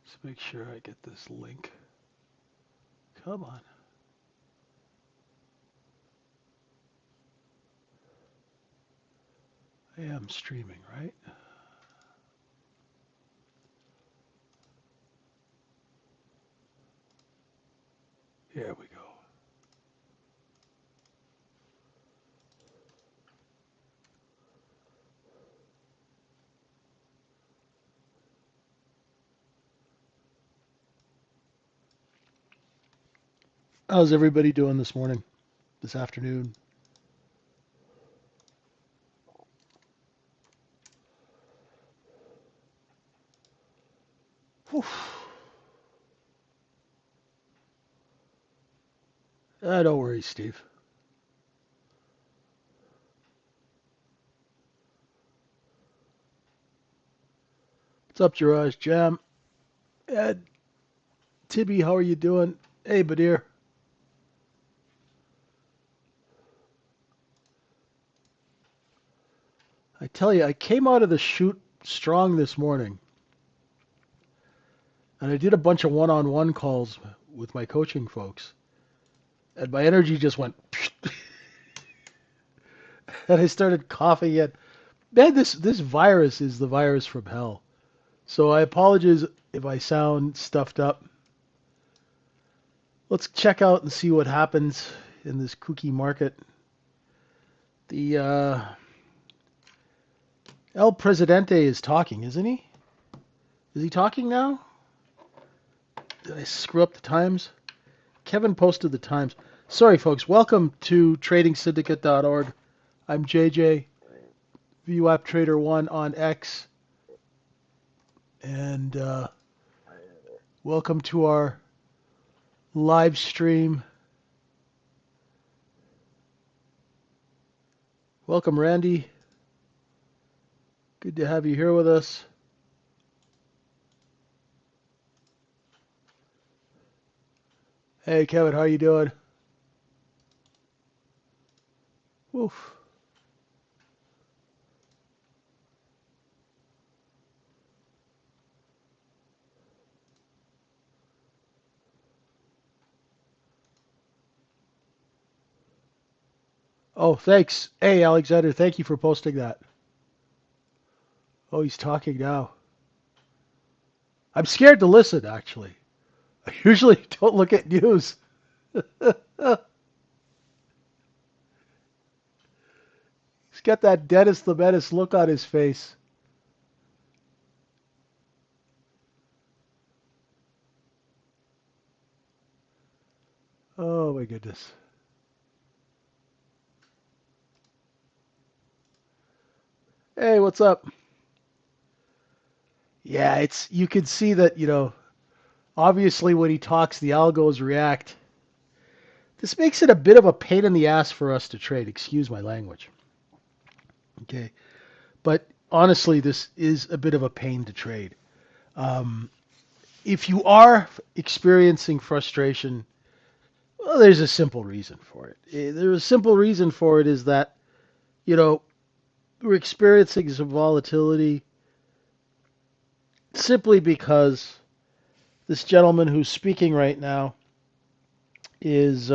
Let's make sure I get this link. Come on. I am streaming, right? Here we go. How's everybody doing this morning, this afternoon? Whew. Don't worry, Steve. What's up, Jiraj? Jam? Ed? Tibby, how are you doing? Hey, Badir. I tell you, I came out of the chute strong this morning, and I did a bunch of one-on-one calls with my coaching folks, and my energy just went, and I started coughing. Yet, man, this virus is the virus from hell. So I apologize if I sound stuffed up. Let's check out and see what happens in this kooky market. The El Presidente is talking, isn't he? Is he talking now? Did I screw up the times? Kevin posted the times. Sorry, folks. Welcome to TradingSyndicate.org. I'm JJ, vwaptrader1 on X, and welcome to our live stream. Welcome, Randy. Good to have you here with us. Hey, Kevin, how you doing? Woof. Oh, thanks. Hey, Alexander, thank you for posting that. Oh, he's talking now. I'm scared to listen, actually. I usually don't look at news. He's got that Dennis the Menace look on his face. Oh, my goodness. Hey, what's up? Yeah, it's you can see that, obviously when he talks, the algos react. This makes it a bit of a pain in the ass for us to trade. Excuse my language. Okay. But honestly, this is a bit of a pain to trade. Um, if you are experiencing frustration, well, there's a simple reason for it. There's a simple reason for it is that, you know, we're experiencing some volatility simply because this gentleman who's speaking right now is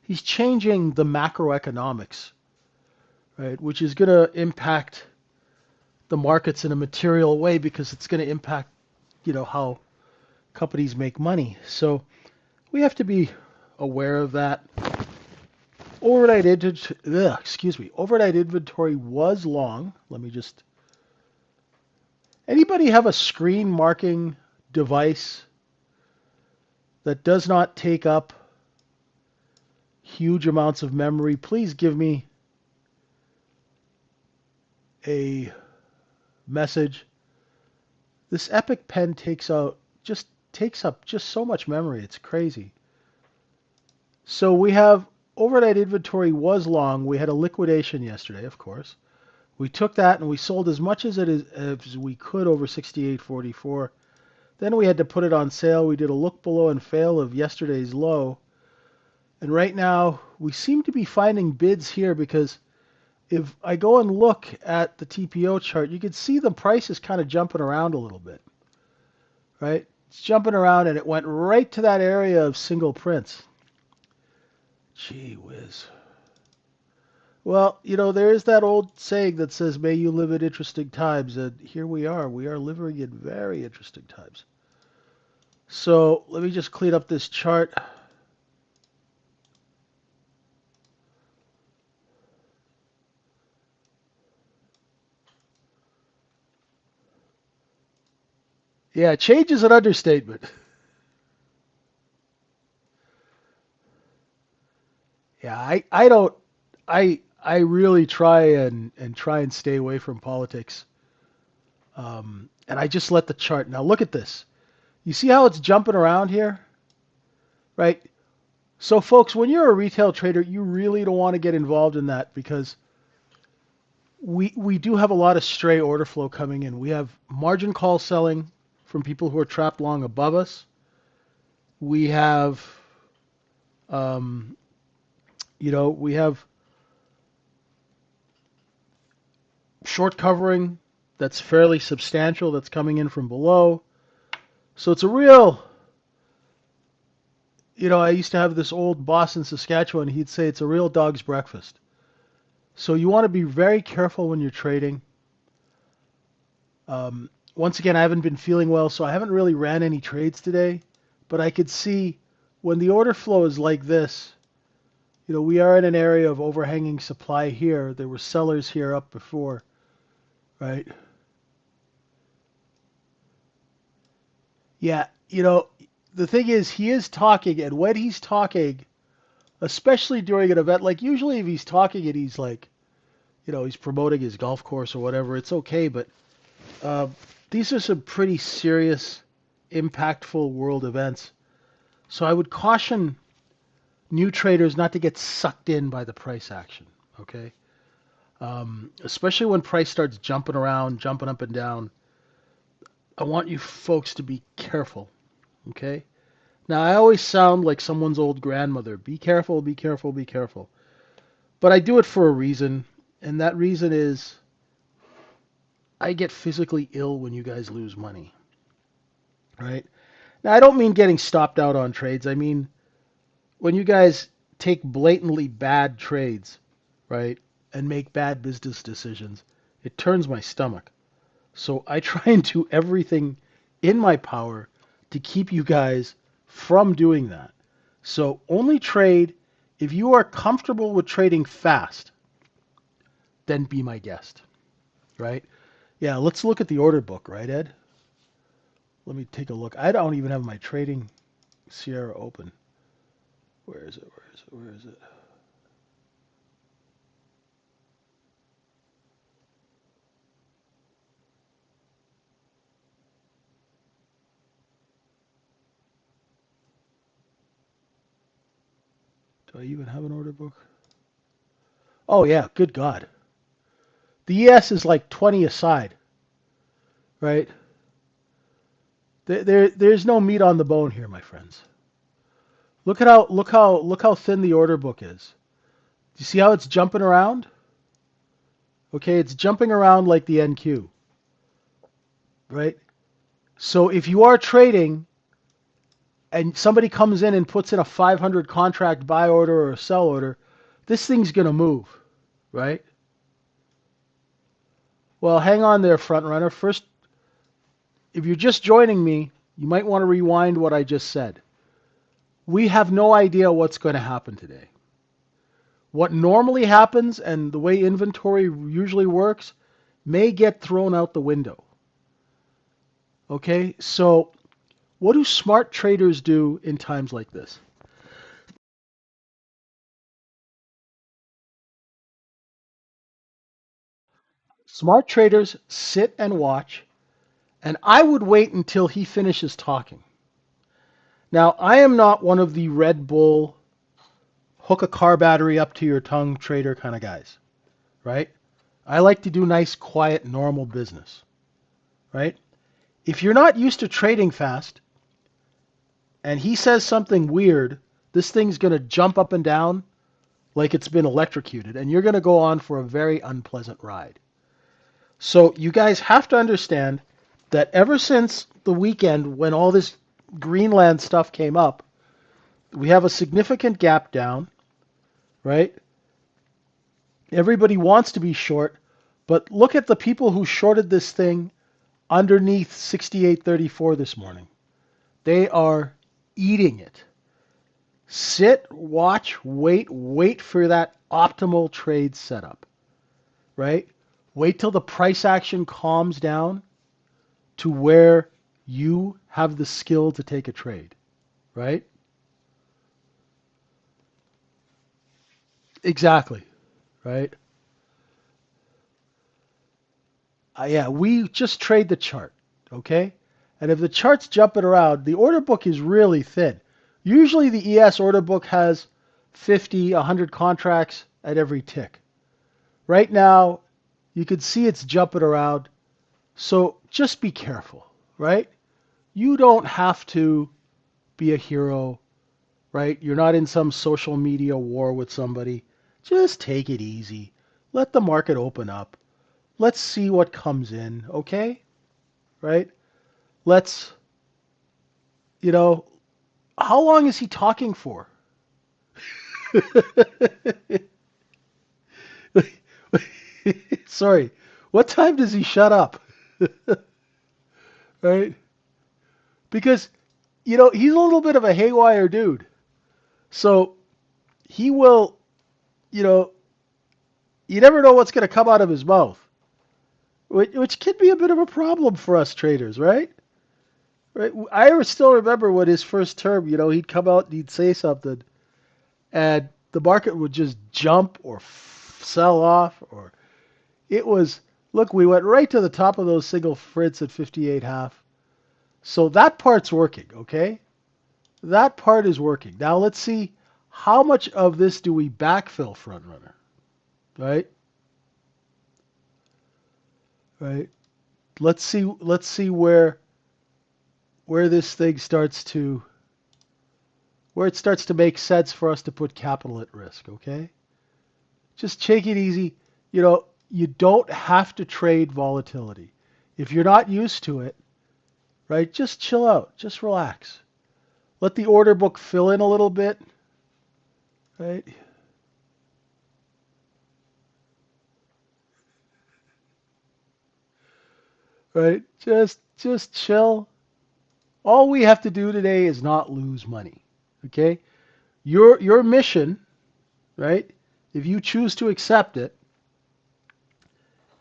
he's changing the macroeconomics, right, which is going to impact the markets in a material way because it's going to impact, how companies make money. So we have to be aware of that. Overnight inventory was long. Let me just. Anybody have a screen marking device that does not take up huge amounts of memory? Please give me a message. This Epic pen takes up just so much memory. It's crazy. So we have overnight inventory was long. We had a liquidation yesterday, of course. We took that and we sold as much as we could over 68.44. Then we had to put it on sale. We did a look below and fail of yesterday's low. And right now we seem to be finding bids here because if I go and look at the TPO chart, you can see the price is kind of jumping around a little bit. right? It's jumping around, and it went right to that area of single prints. Gee whiz. Well, there is that old saying that says, may you live in interesting times, and here we are. We are living in very interesting times. So let me just clean up this chart. Yeah, change is an understatement. Yeah, I don't I really try and stay away from politics. And I just let the chart. Now look at this. You see how it's jumping around here, right? So folks, when you're a retail trader, you really don't want to get involved in that because we do have a lot of stray order flow coming in. We have margin call selling from people who are trapped long above us. We have um, we have short covering that's fairly substantial that's coming in from below. So it's a real, I used to have this old boss in Saskatchewan. He'd say it's a real dog's breakfast. So you want to be very careful when you're trading. Once again, I haven't been feeling well, so I haven't really ran any trades today. But I could see when the order flow is like this, we are in an area of overhanging supply here. There were sellers here up before, right? Yeah, the thing is, he is talking, and when he's talking, especially during an event, like usually if he's talking and he's like, he's promoting his golf course or whatever, it's okay, but uh, these are some pretty serious, impactful world events. So I would caution new traders not to get sucked in by the price action, okay? Especially when price starts jumping around, jumping up and down. I want you folks to be careful, okay? Now, I always sound like someone's old grandmother. Be careful, be careful, be careful. But I do it for a reason, and that reason is I get physically ill when you guys lose money, right? Now, I don't mean getting stopped out on trades. I mean when you guys take blatantly bad trades, right, and make bad business decisions, it turns my stomach. So I try and do everything in my power to keep you guys from doing that. So only trade if you are comfortable with trading fast, then be my guest, right? Yeah, let's look at the order book, right, Ed? Let me take a look. I don't even have my trading Sierra open. Where is it? Where is it? Where is it? Do I even have an order book? Oh yeah, good God. The ES is like 20 aside, right? There's no meat on the bone here, my friends. Look how thin the order book is. Do you see how it's jumping around? Okay, it's jumping around like the NQ, right? So if you are trading and somebody comes in and puts in a 500 contract buy order or a sell order, this thing's going to move, right? Well, hang on there, front runner. First, if you're just joining me, you might want to rewind what I just said. We have no idea what's going to happen today. What normally happens and the way inventory usually works may get thrown out the window. Okay, so what do smart traders do in times like this? Smart traders sit and watch, and I would wait until he finishes talking. Now, I am not one of the Red Bull hook a car battery up to your tongue trader kind of guys, right? I like to do nice, quiet, normal business, right? If you're not used to trading fast and he says something weird, this thing's going to jump up and down like it's been electrocuted, and you're going to go on for a very unpleasant ride. So you guys have to understand that ever since the weekend when all this Greenland stuff came up, we have a significant gap down, right? Everybody wants to be short, but look at the people who shorted this thing underneath 68.34 this morning. They are eating it. Sit, watch, wait for that optimal trade setup, right? Wait till the price action calms down to where you have the skill to take a trade, right? Exactly, right? Yeah, we just trade the chart, okay? And if the chart's jumping around, the order book is really thin. Usually the ES order book has 50, 100 contracts at every tick. Right now, you can see it's jumping around, so just be careful, right? You don't have to be a hero, right? You're not in some social media war with somebody. Just take it easy. Let the market open up. Let's see what comes in, okay? Right? Let's, you know, how long is he talking for? Sorry. What time does he shut up? Right? Because, he's a little bit of a haywire dude. So he will, you know, you never know what's going to come out of his mouth, which can be a bit of a problem for us traders, right? Right. I still remember when his first term, he'd come out and he'd say something, and the market would just jump or sell off, or it was, look, we went right to the top of those single fritz at 58.5. So that part's working, okay? That part is working. Now let's see how much of this do we backfill front runner, right? Right. Let's see where this thing starts to where it starts to make sense for us to put capital at risk, okay? Just take it easy. You don't have to trade volatility. If you're not used to it, right, just chill out. Just relax. Let the order book fill in a little bit, right? Right? Just chill. All we have to do today is not lose money. Okay? Your mission, right? If you choose to accept it,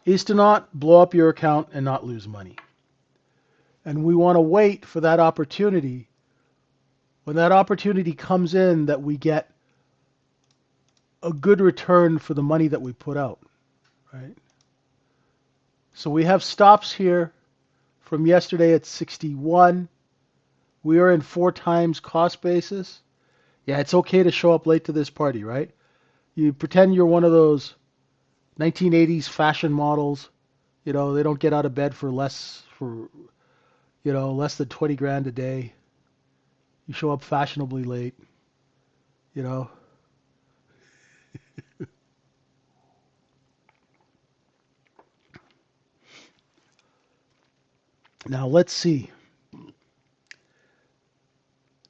is to not blow up your account and not lose money. And we want to wait for that opportunity. When that opportunity comes in, that we get a good return for the money that we put out, right? So we have stops here from yesterday at 61. We are in 4 times cost basis. Yeah, it's okay to show up late to this party, right? You pretend you're one of those 1980s fashion models. They don't get out of bed for less than 20 grand a day. You show up fashionably late, you know. Now let's see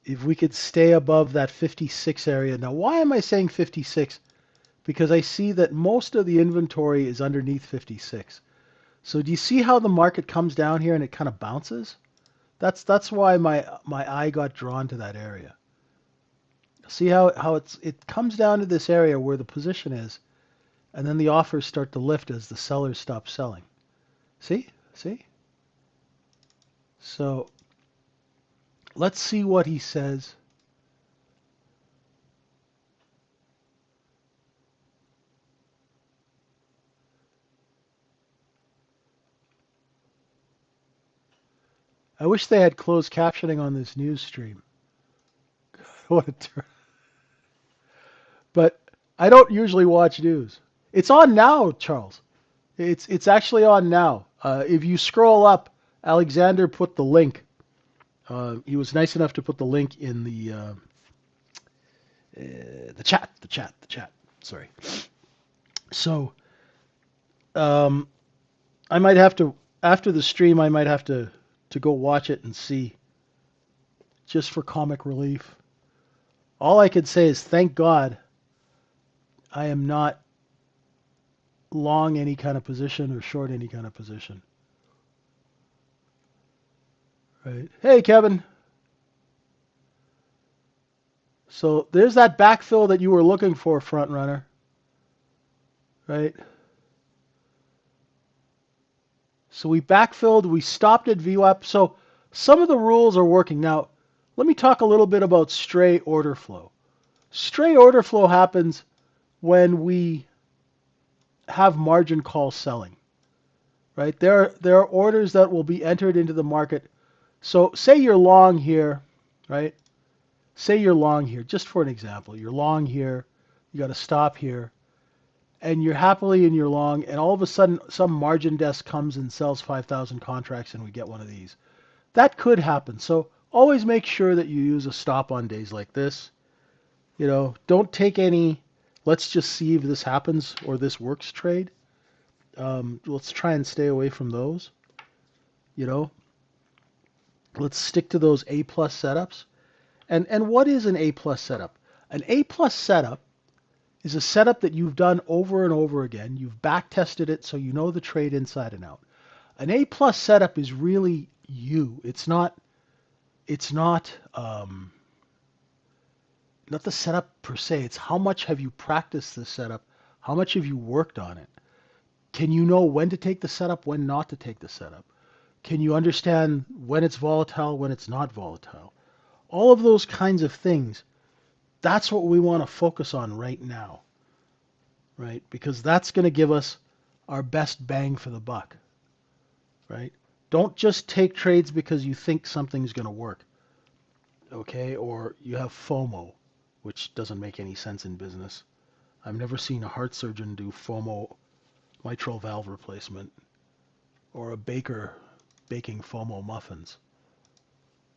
if we could stay above that 56 area. Now, why am I saying 56? Because I see that most of the inventory is underneath 56. So do you see how the market comes down here and it kind of bounces? That's why my eye got drawn to that area. See how it comes down to this area where the position is, and then the offers start to lift as the sellers stop selling. See? So let's see what he says. I wish they had closed captioning on this news stream. What a But I don't usually watch news. It's on now, Charles. It's actually on now. If you scroll up, Alexander put the link. He was nice enough to put the link in the chat. The chat. Sorry. So I might have to, after the stream, I might have to to go watch it and see, just for comic relief. All I could say is thank God I am not long any kind of position or short any kind of position. Right? Hey, Kevin. So there's that backfill that you were looking for, front runner. Right? So we backfilled, we stopped at VWAP. So some of the rules are working. Now, let me talk a little bit about stray order flow. Stray order flow happens when we have margin call selling. Right? There are orders that will be entered into the market. So say you're long here, right? Say you're long here, just for an example. You're long here, you got to stop here, and you're happily in your long, and all of a sudden some margin desk comes and sells 5,000 contracts and we get one of these. That could happen. So always make sure that you use a stop on days like this. You know, don't take any, let's just see if this happens or this works trade. Let's try and stay away from those. You know, let's stick to those A plus setups. And what is an A plus setup? An A plus setup is a setup that you've done over and over again. You've back tested it so you know the trade inside and out. An A plus setup is really you. It's not not the setup per se. It's how much have you practiced this setup? How much have you worked on it? Can you know when to take the setup, when not to take the setup? Can you understand when it's volatile, when it's not volatile? All of those kinds of things, that's what we want to focus on right now, right? Because that's going to give us our best bang for the buck, right? Don't just take trades because you think something's going to work, okay? Or you have FOMO, which doesn't make any sense in business. I've never seen a heart surgeon do FOMO, mitral valve replacement, or a baker baking FOMO muffins,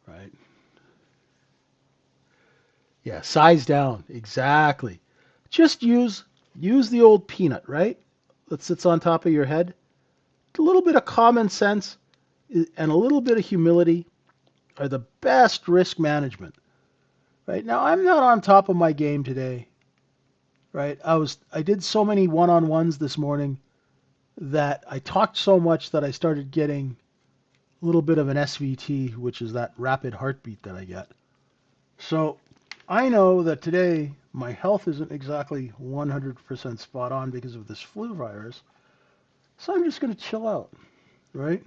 right? Yeah, size down. Exactly. Just use the old peanut, right? That sits on top of your head. A little bit of common sense and a little bit of humility are the best risk management. Right? Now, I'm not on top of my game today. Right? I did so many one-on-ones this morning that I talked so much that I started getting a little bit of an SVT, which is that rapid heartbeat that I get. So I know that today my health isn't exactly 100% spot on because of this flu virus. So I'm just going to chill out, right?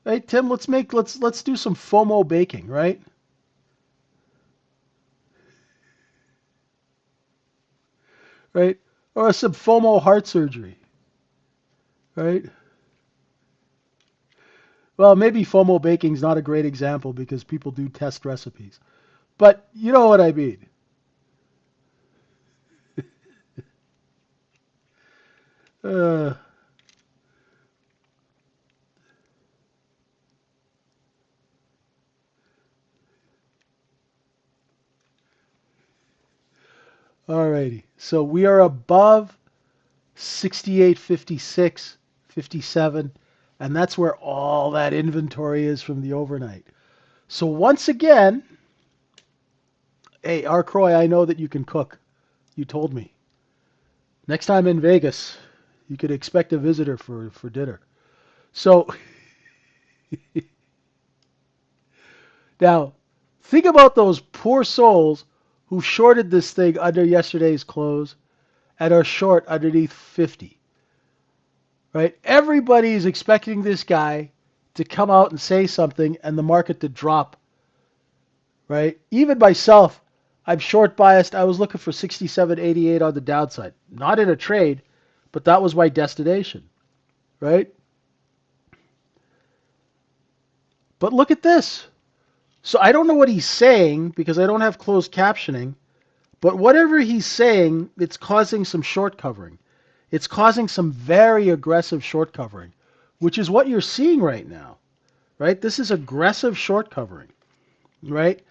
Hey Tim, let's do some FOMO baking, right? Right? Or some FOMO heart surgery, right? Well, maybe FOMO baking's not a great example because people do test recipes. But you know what I mean. Uh, Alrighty. So we are above 68, 56, 57, and that's where all that inventory is from the overnight. So once again, hey, R. Croy, I know that you can cook. You told me. Next time in Vegas, you could expect a visitor for dinner. So now, think about those poor souls who shorted this thing under yesterday's close and are short underneath 50. Right? Everybody is expecting this guy to come out and say something and the market to drop. Right? Even myself, I'm short biased. I was looking for 67.88 on the downside. Not in a trade, but that was my destination. Right? But look at this. So I don't know what he's saying because I don't have closed captioning, but whatever he's saying, it's causing some short covering. It's causing some very aggressive short covering, which is what you're seeing right now, right? This is aggressive short covering, right?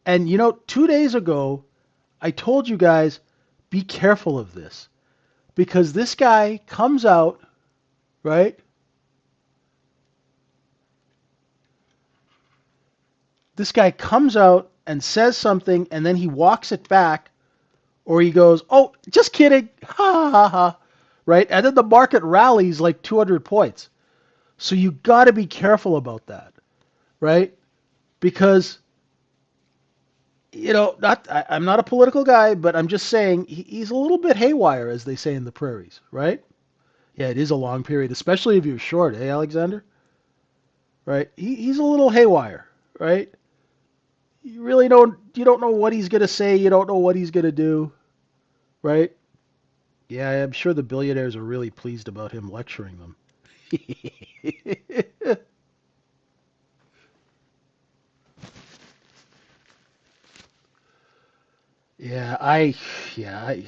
And 2 days ago, I told you guys, be careful of this because this guy comes out, right? this guy comes out and says something and then he walks it back, or he goes, oh, just kidding, ha ha ha, right? And then the market rallies like 200 points. So you got to be careful about that, right? Because, I'm not a political guy, but I'm just saying he's a little bit haywire, as they say in the prairies, right? Yeah, it is a long period, especially if you're short, eh, Alexander? Right? He's a little haywire, right? You don't know what he's going to say, you don't know what he's going to do, right? Yeah, I'm sure the billionaires are really pleased about him lecturing them. yeah, I, yeah, I,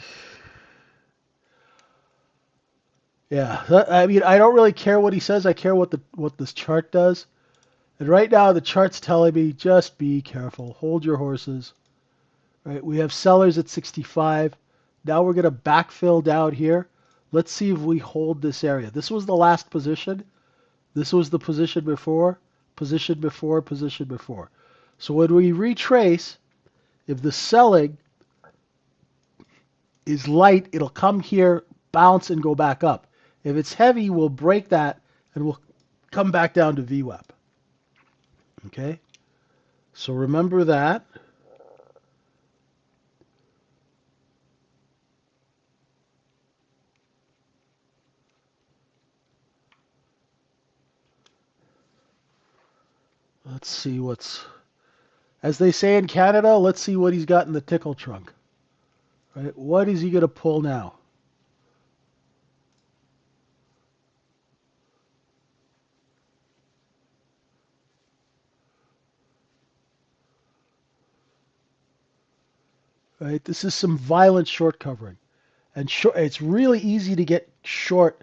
yeah. I mean, I don't really care what he says. I care what this chart does. And right now, the chart's telling me just be careful, hold your horses. Right? We have sellers at 65. Now we're going to backfill down here. Let's see if we hold this area. This was the last position. This was the position before, position before, position before. So when we retrace, if the selling is light, it'll come here, bounce, and go back up. If it's heavy, we'll break that, and we'll come back down to VWAP. Okay? So remember that. Let's see what's... As they say in Canada, let's see what he's got in the tickle trunk. Right? What is he going to pull now? Right? This is some violent short covering. And it's really easy to get short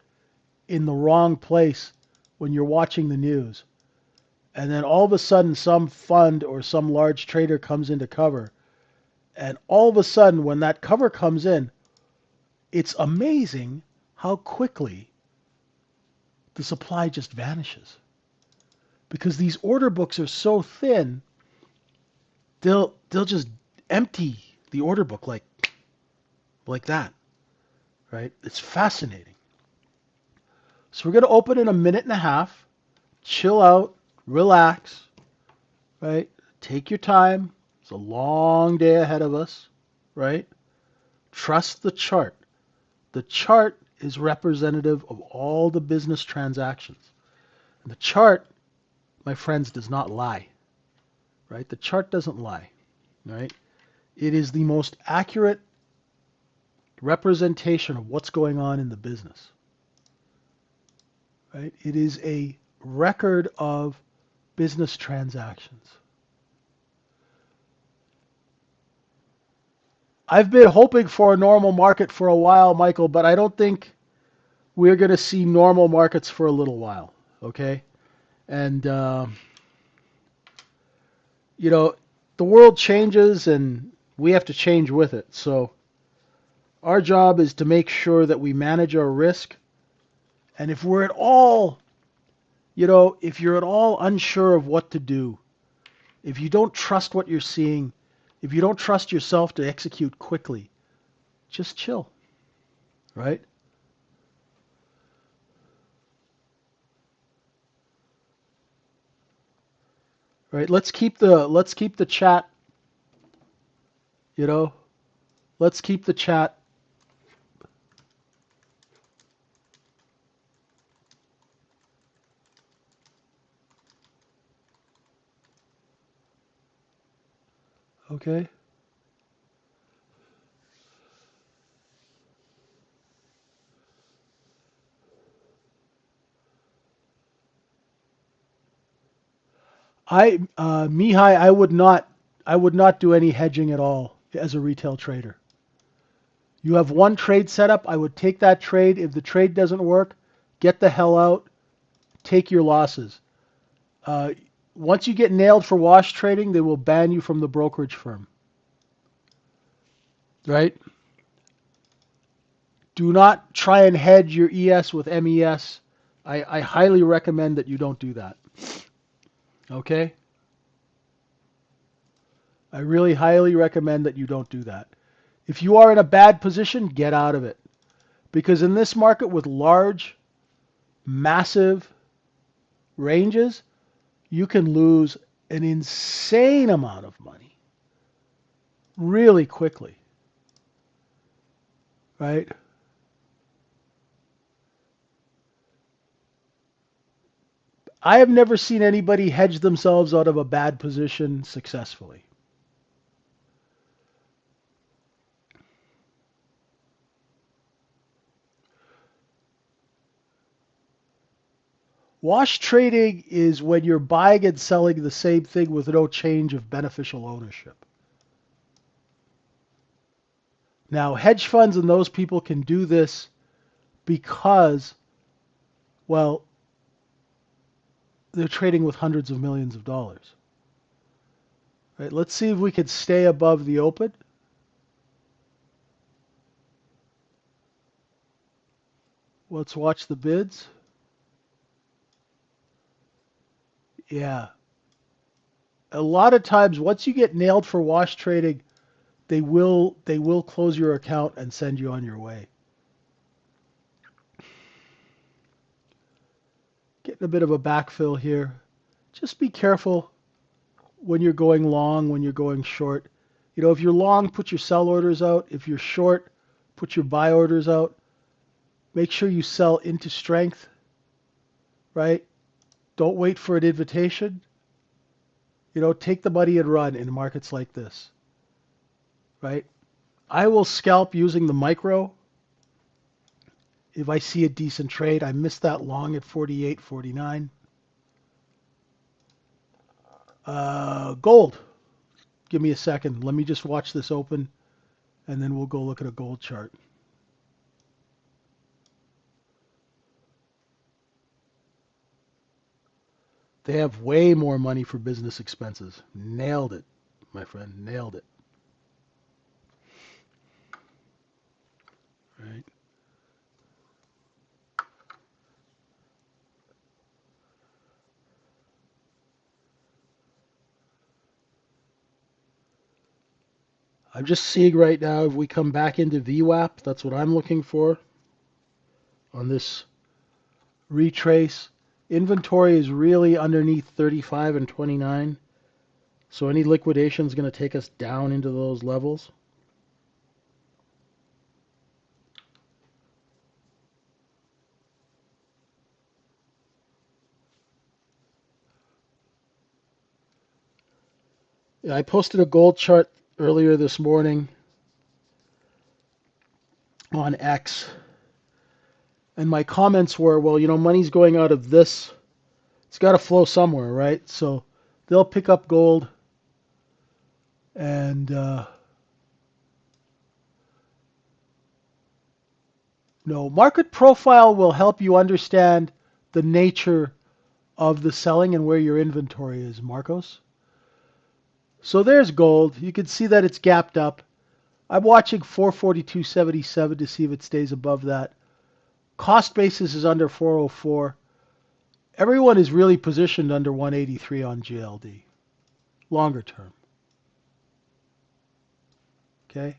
in the wrong place when you're watching the news. And then all of a sudden some fund or some large trader comes into cover. And all of a sudden when that cover comes in, it's amazing how quickly the supply just vanishes. Because these order books are so thin, they'll just empty the order book like that. Right? It's fascinating. So we're going to open in a minute and a half. Chill out, relax, right? Take your time. It's a long day ahead of us, right? Trust the chart. The chart is representative of all the business transactions. And the chart, my friends, does not lie, right? The chart doesn't lie, right? It is the most accurate representation of what's going on in the business, right? It is a record of business transactions. I've been hoping for a normal market for a while, Michael, but I don't think we're going to see normal markets for a little while, okay? And, the world changes and we have to change with it. So our job is to make sure that we manage our risk. And if we're at all, if you're at all unsure of what to do, if you don't trust what you're seeing, if you don't trust yourself to execute quickly, just chill, right? Right? Let's keep the chat, let's keep the chat. Okay? Mihai, I would not do any hedging at all as a retail trader. You have one trade set up, I would take that trade. If the trade doesn't work, get the hell out, take your losses. Once you get nailed for wash trading, they will ban you from the brokerage firm. Right? Do not try and hedge your ES with MES. I highly recommend that you don't do that. Okay? I really highly recommend that you don't do that. If you are in a bad position, get out of it. Because in this market with large, massive ranges, you can lose an insane amount of money really quickly, right? I have never seen anybody hedge themselves out of a bad position successfully. Wash trading is when you're buying and selling the same thing with no change of beneficial ownership. Now, hedge funds and those people can do this because, well, they're trading with hundreds of millions of dollars. Right? Let's see if we can stay above the open. Let's watch the bids. Yeah. A lot of times, once you get nailed for wash trading, they will close your account and send you on your way. Getting a bit of a backfill here. Just be careful when you're going long, when you're going short. You know, if you're long, put your sell orders out. If you're short, put your buy orders out. Make sure you sell into strength, right? Don't wait for an invitation. You know, take the money and run in markets like this, right? I will scalp using the micro if I see a decent trade. I missed that long at 48.49. Gold. Give me a second. Let me just watch this open, and then we'll go look at a gold chart. They have way more money for business expenses. Nailed it, my friend. Nailed it. Right. I'm just seeing right now if we come back into VWAP, that's what I'm looking for on this retrace. Inventory is really underneath 35 and 29. So any liquidation is going to take us down into those levels. Yeah, I posted a gold chart earlier this morning on X. And my comments were, well, you know, money's going out of this. It's got to flow somewhere, right? So they'll pick up gold and no, market profile will help you understand the nature of the selling and where your inventory is, Marcos. So there's gold. You can see that it's gapped up. I'm watching 442.77 to see if it stays above that. Cost basis is under 404. Everyone is really positioned under 183 on GLD. Longer term. Okay.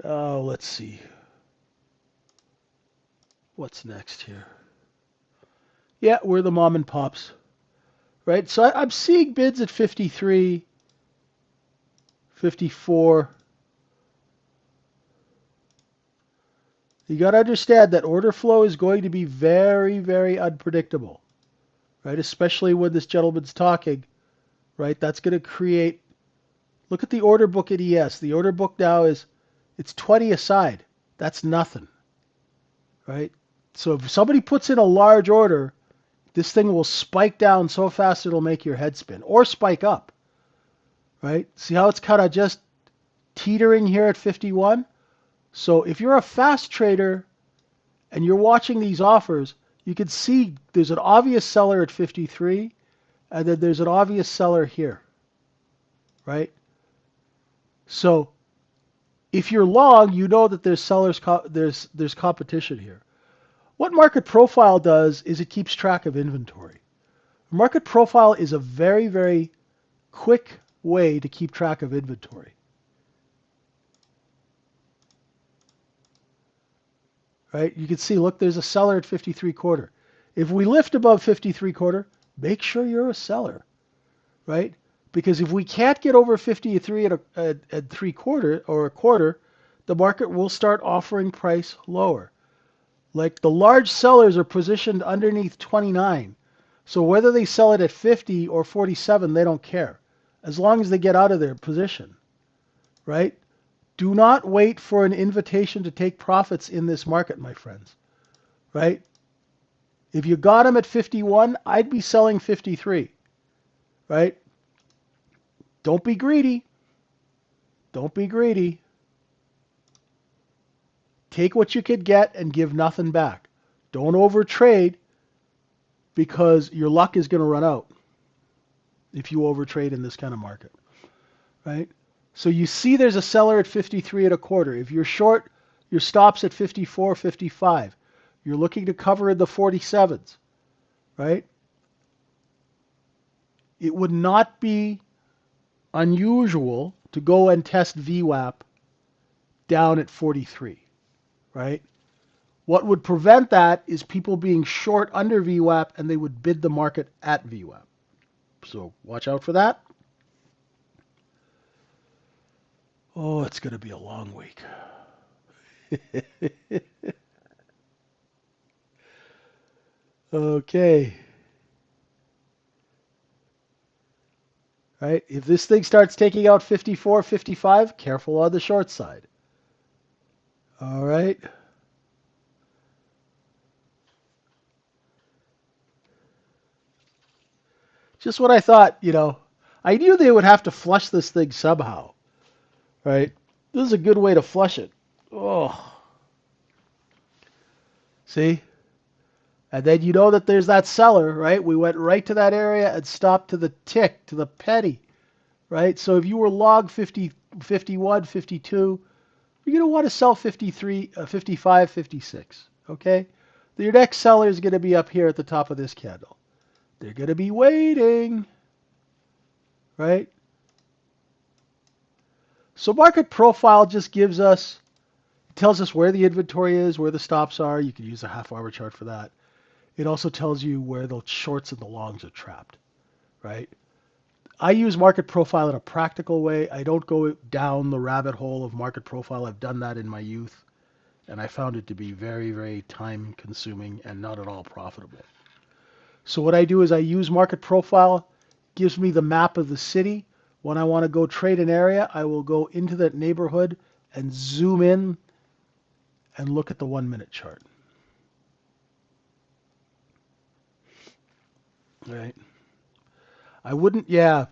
Oh, let's see. What's next here? Yeah, we're the mom and pops. Right? So I'm seeing bids at 53, 54. You got to understand that order flow is going to be very, very unpredictable, right? Especially when this gentleman's talking, right? That's going to create. Look at the order book at ES. The order book now it's 20 aside. That's nothing, right? So if somebody puts in a large order, this thing will spike down so fast it'll make your head spin, or spike up, right? See how it's kind of just teetering here at 51? So if you're a fast trader and you're watching these offers, you can see there's an obvious seller at 53, and then there's an obvious seller here, right? So if you're long, you know that there's sellers, there's competition here. What market profile does is it keeps track of inventory. Market profile is a very, very quick way to keep track of inventory. Right? You can see, look, there's a seller at 53.25. If we lift above 53.25, make sure you're a seller, right? Because if we can't get over 53 at 3/4 or a quarter, the market will start offering price lower. Like the large sellers are positioned underneath 29. So whether they sell it at 50 or 47, they don't care, as long as they get out of their position, right? Do not wait for an invitation to take profits in this market, my friends, right? If you got them at 51, I'd be selling 53, right? Don't be greedy. Don't be greedy. Take what you could get and give nothing back. Don't overtrade, because your luck is going to run out if you overtrade in this kind of market, right? So you see there's a seller at 53.25. If you're short, your stop's at 54, 55. You're looking to cover in the 47s, right? It would not be unusual to go and test VWAP down at 43, right? What would prevent that is people being short under VWAP, and they would bid the market at VWAP. So watch out for that. Oh, it's going to be a long week. Okay. Right? If this thing starts taking out 54, 55, careful on the short side. All right. Just what I thought, I knew they would have to flush this thing somehow. Right? This is a good way to flush it. Oh. See? And then you know that there's that seller, right? We went right to that area and stopped to the tick, to the penny, right? So if you were log 50, 51, 52, you're going to want to sell 53, 55, 56, okay? Your next seller is going to be up here at the top of this candle. They're going to be waiting, right? So market profile just tells us where the inventory is, where the stops are. You can use a half hour chart for that. It also tells you where the shorts and the longs are trapped, right? I use market profile in a practical way. I don't go down the rabbit hole of market profile. I've done that in my youth, and I found it to be very, very time consuming and not at all profitable. So what I do is I use market profile, gives me the map of the city. When I want to go trade an area, I will go into that neighborhood and zoom in and look at the 1 minute chart. Right.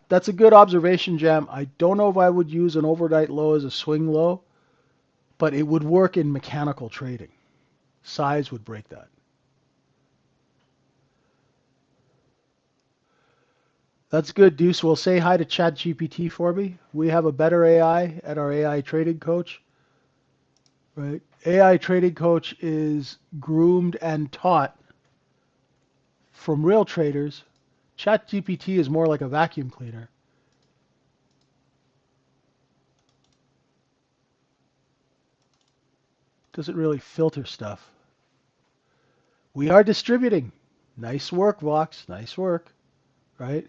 That's a good observation, Jam. I don't know if I would use an overnight low as a swing low, but it would work in mechanical trading. Size would break that. That's good, Deuce. Well, say hi to ChatGPT for me. We have a better AI at our AI trading coach. Right? AI trading coach is groomed and taught from real traders. ChatGPT is more like a vacuum cleaner. Doesn't really filter stuff. We are distributing. Nice work, Vox. Nice work. Right?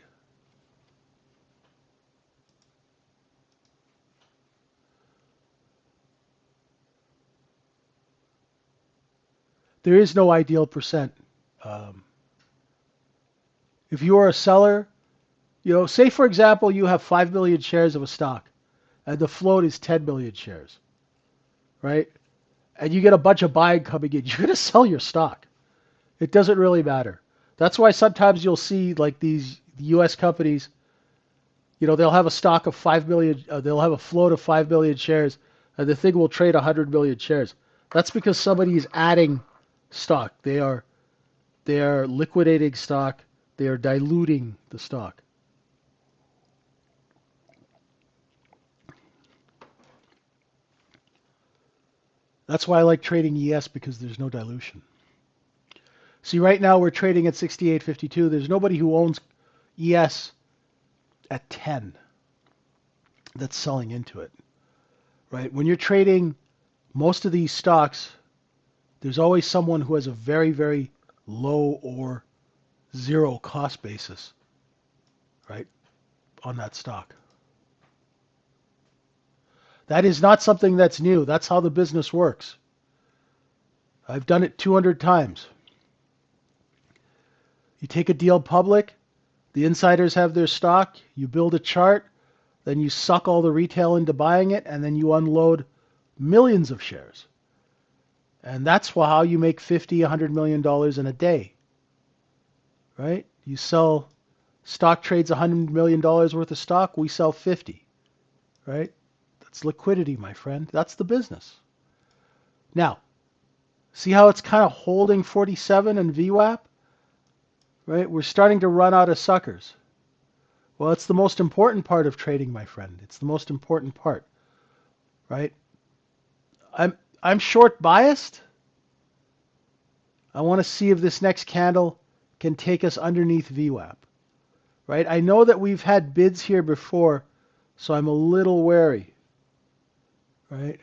There is no ideal percent. If you are a seller, say for example you have 5 million shares of a stock and the float is 10 million shares, right? And you get a bunch of buying coming in, you're going to sell your stock. It doesn't really matter. That's why sometimes you'll see like these U.S. companies, they'll have a stock of 5 million, they'll have a float of 5 million shares, and the thing will trade 100 million shares. That's because somebody is adding stock. They are liquidating stock. They are diluting the stock. That's why I like trading ES, because there's no dilution. See, right now we're trading at 68.52. There's nobody who owns ES at 10 that's selling into it, right? When you're trading most of these stocks, there's always someone who has a very, very low or zero cost basis, right, on that stock. That is not something that's new. That's how the business works. I've done it 200 times. You take a deal public, the insiders have their stock, you build a chart, then you suck all the retail into buying it, and then you unload millions of shares. And that's how you make $50, $100 million in a day, right? You sell, stock trades $100 million worth of stock, we sell 50, right? That's liquidity, my friend. That's the business. Now, see how it's kind of holding 47 and VWAP? Right? We're starting to run out of suckers. Well, it's the most important part of trading, my friend. It's the most important part, right? I'm short biased. I want to see if this next candle can take us underneath VWAP, right? I know that we've had bids here before, so I'm a little wary, right?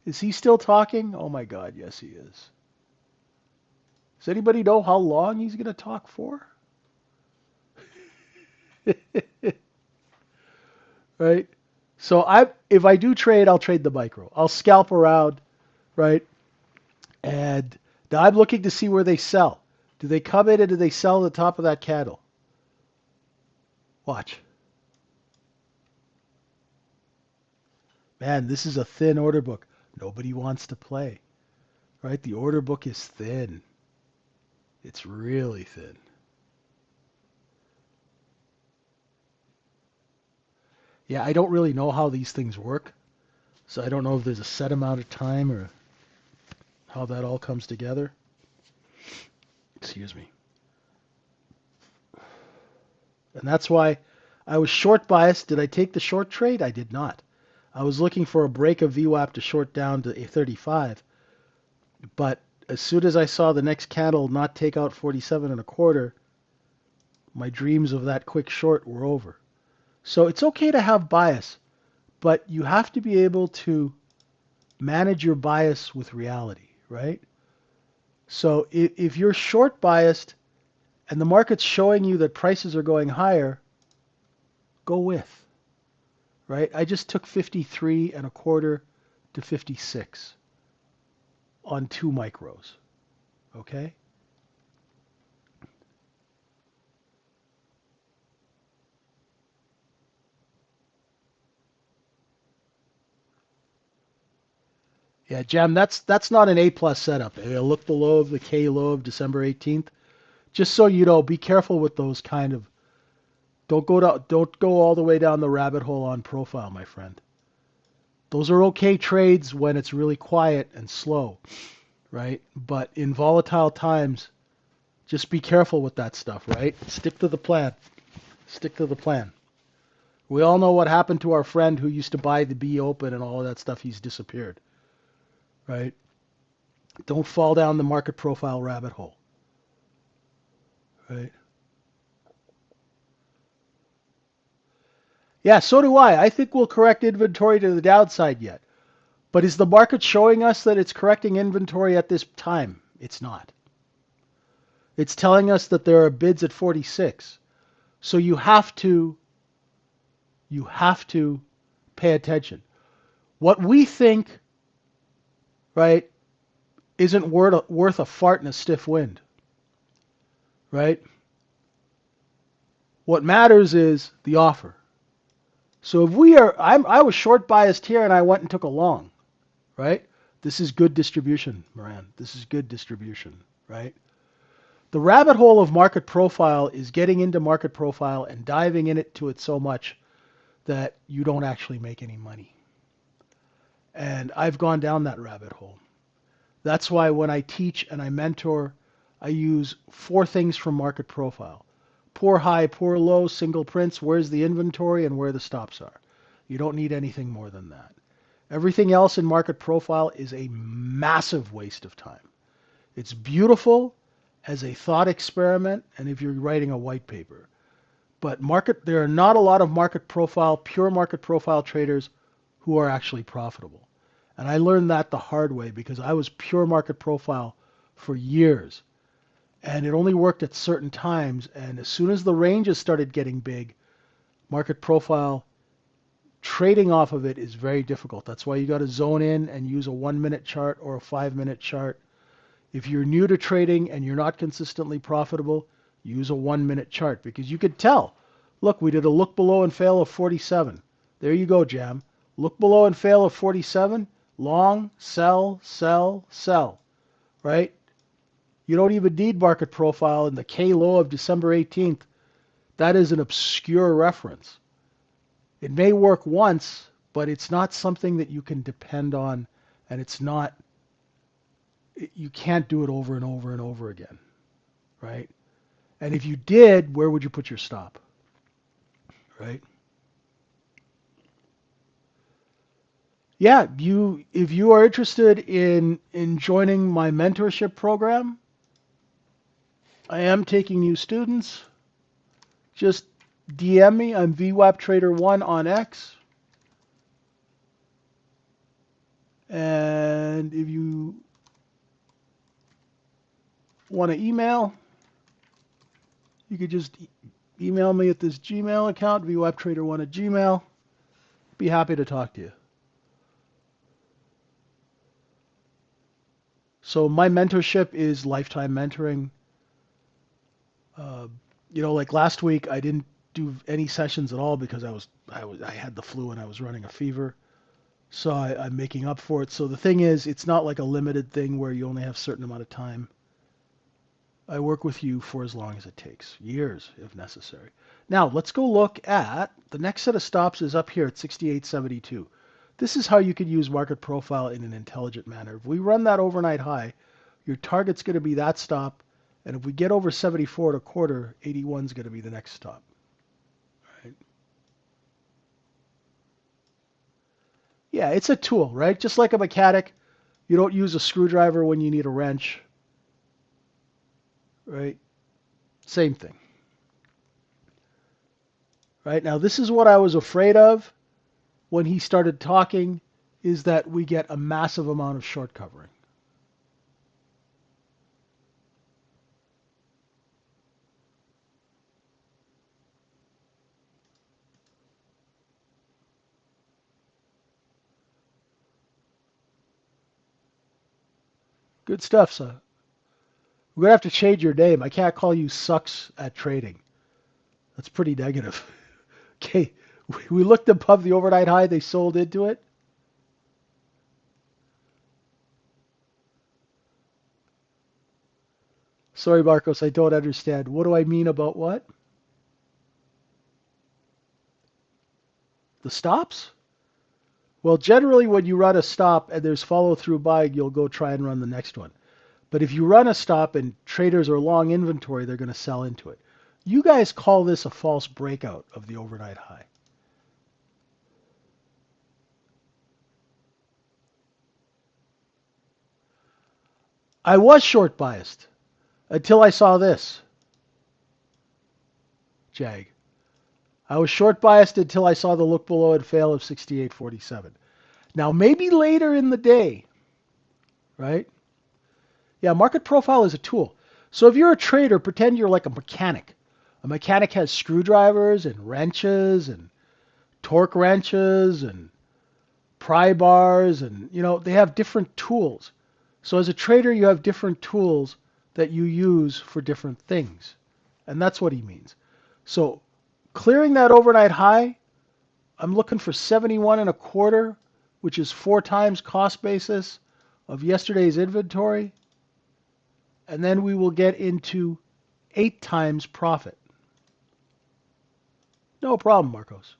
Is he still talking? Oh my God, yes he is. Does anybody know how long he's going to talk for? Right? So if I do trade, I'll trade the micro. I'll scalp around, right? And now I'm looking to see where they sell. Do they come in and do they sell at the top of that candle? Watch. Man, this is a thin order book. Nobody wants to play, right? The order book is thin. It's really thin. Yeah, I don't really know how these things work. So I don't know if there's a set amount of time or how that all comes together. Excuse me. And that's why I was short biased. Did I take the short trade? I did not. I was looking for a break of VWAP to short down to a 35. But as soon as I saw the next candle not take out 47 and a quarter, my dreams of that quick short were over. So it's okay to have bias, but you have to be able to manage your bias with reality, right? So if you're short biased and the market's showing you that prices are going higher, go with, right? I just took 53 and a quarter to 56 on 2 micros, okay? Yeah, Jam, that's not an A+ setup. Look below the K low of December 18th. Just so you know, be careful with those kind of. Don't go all the way down the rabbit hole on profile, my friend. Those are okay trades when it's really quiet and slow, right? But in volatile times, just be careful with that stuff, right? Stick to the plan. Stick to the plan. We all know what happened to our friend who used to buy the B open and all of that stuff. He's disappeared, right? Don't fall down the market profile rabbit hole, right? Yeah, so do I. I think we'll correct inventory to the downside yet. But is the market showing us that it's correcting inventory at this time? It's not. It's telling us that there are bids at 46. So you have to pay attention. What we think, right, isn't worth a fart in a stiff wind, right? What matters is the offer. So if I was short biased here and I went and took a long, right? This is good distribution, Moran. This is good distribution, right? The rabbit hole of market profile is getting into market profile and diving into it so much that you don't actually make any money. And I've gone down that rabbit hole. That's why when I teach and I mentor, I use 4 things from market profile. Poor high, poor low, single prints, where's the inventory and where the stops are. You don't need anything more than that. Everything else in market profile is a massive waste of time. It's beautiful as a thought experiment and if you're writing a white paper. But there are not a lot of pure market profile traders who are actually profitable. And I learned that the hard way because I was pure market profile for years. And it only worked at certain times. And as soon as the ranges started getting big, market profile trading off of it is very difficult. That's why you got to zone in and use a 1-minute chart or a 5-minute chart. If you're new to trading and you're not consistently profitable, use a 1-minute chart because you could tell. Look, we did a look below and fail of 47. There you go, Jam. Look below and fail of 47. Long, sell, sell, sell. Right? You don't even need market profile in the K low of December 18th. That is an obscure reference. It may work once, but it's not something that you can depend on, and you can't do it over and over and over again, right? And if you did, where would you put your stop, right? Yeah, if you are interested in joining my mentorship program, I am taking new students. Just DM me. I'm vwaptrader1 on X. And if you want to email, you could just email me at this Gmail account, vwaptrader1@gmail. Be happy to talk to you. So my mentorship is lifetime mentoring. Like last week, I didn't do any sessions at all because I had the flu and I was running a fever. So I'm making up for it. So the thing is, it's not like a limited thing where you only have a certain amount of time. I work with you for as long as it takes, years if necessary. Now let's go look at the next set of stops is up here at 68.72. This is how you could use market profile in an intelligent manner. If we run that overnight high, your target's going to be that stop. And if we get over 74.25, 81 is going to be the next stop. Right? Yeah, it's a tool, right? Just like a mechanic, you don't use a screwdriver when you need a wrench. Right? Same thing. Right? Now, this is what I was afraid of when he started talking, is that we get a massive amount of short covering. Good stuff, son. We're going to have to change your name. I can't call you sucks at trading. That's pretty negative. Okay, we looked above the overnight high. They sold into it. Sorry, Marcos, I don't understand. What do I mean about what? The stops? Well, generally when you run a stop and there's follow through buying, you'll go try and run the next one. But if you run a stop and traders are long inventory, they're going to sell into it. You guys call this a false breakout of the overnight high. I was short biased until I saw this. Jag. I was short biased until I saw the look below and fail of 68.47. Now, maybe later in the day, right? Yeah, market profile is a tool. So if you're a trader, pretend you're like a mechanic. A mechanic has screwdrivers and wrenches and torque wrenches and pry bars and, they have different tools. So as a trader, you have different tools that you use for different things. And that's what he means. So clearing that overnight high, I'm looking for 71.25, which is 4 times cost basis of yesterday's inventory. And then we will get into 8 times profit. No problem, Marcos.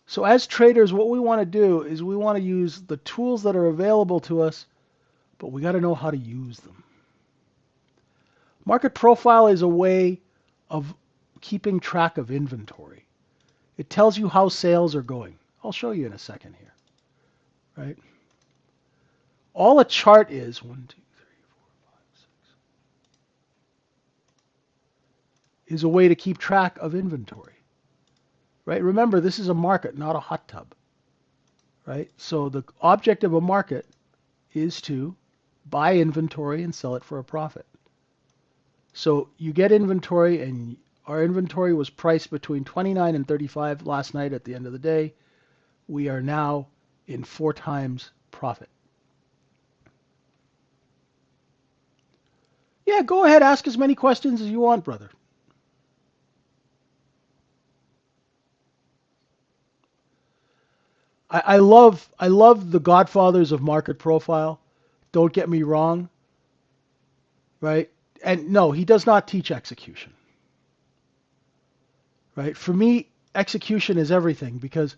So as traders, what we want to do is we want to use the tools that are available to us, but we got to know how to use them. Market profile is a way of keeping track of inventory. It tells you how sales are going. I'll show you in a second here. Right? All a chart is 1, 2, 3, 4, 5, 6. is a way to keep track of inventory, right? Remember, this is a market, not a hot tub, right? So the object of a market is to buy inventory and sell it for a profit. So you get inventory, and our inventory was priced between 29 and 35 last night at the end of the day. We are now in 4 times profit. Yeah, go ahead, ask as many questions as you want, brother. I love the godfathers of market profile. Don't get me wrong, right? And no, he does not teach execution, right? For me, execution is everything, because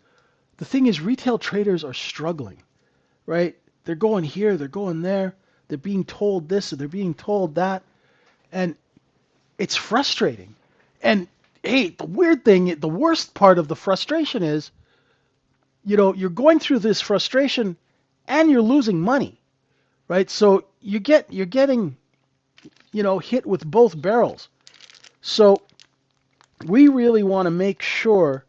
the thing is, retail traders are struggling, right? They're going here, they're going there, they're being told this, or they're being told that, and it's frustrating. And hey, the weird thing, the worst part of the frustration is, you're going through this frustration and you're losing money, right? So you're getting, hit with both barrels. So we really want to make sure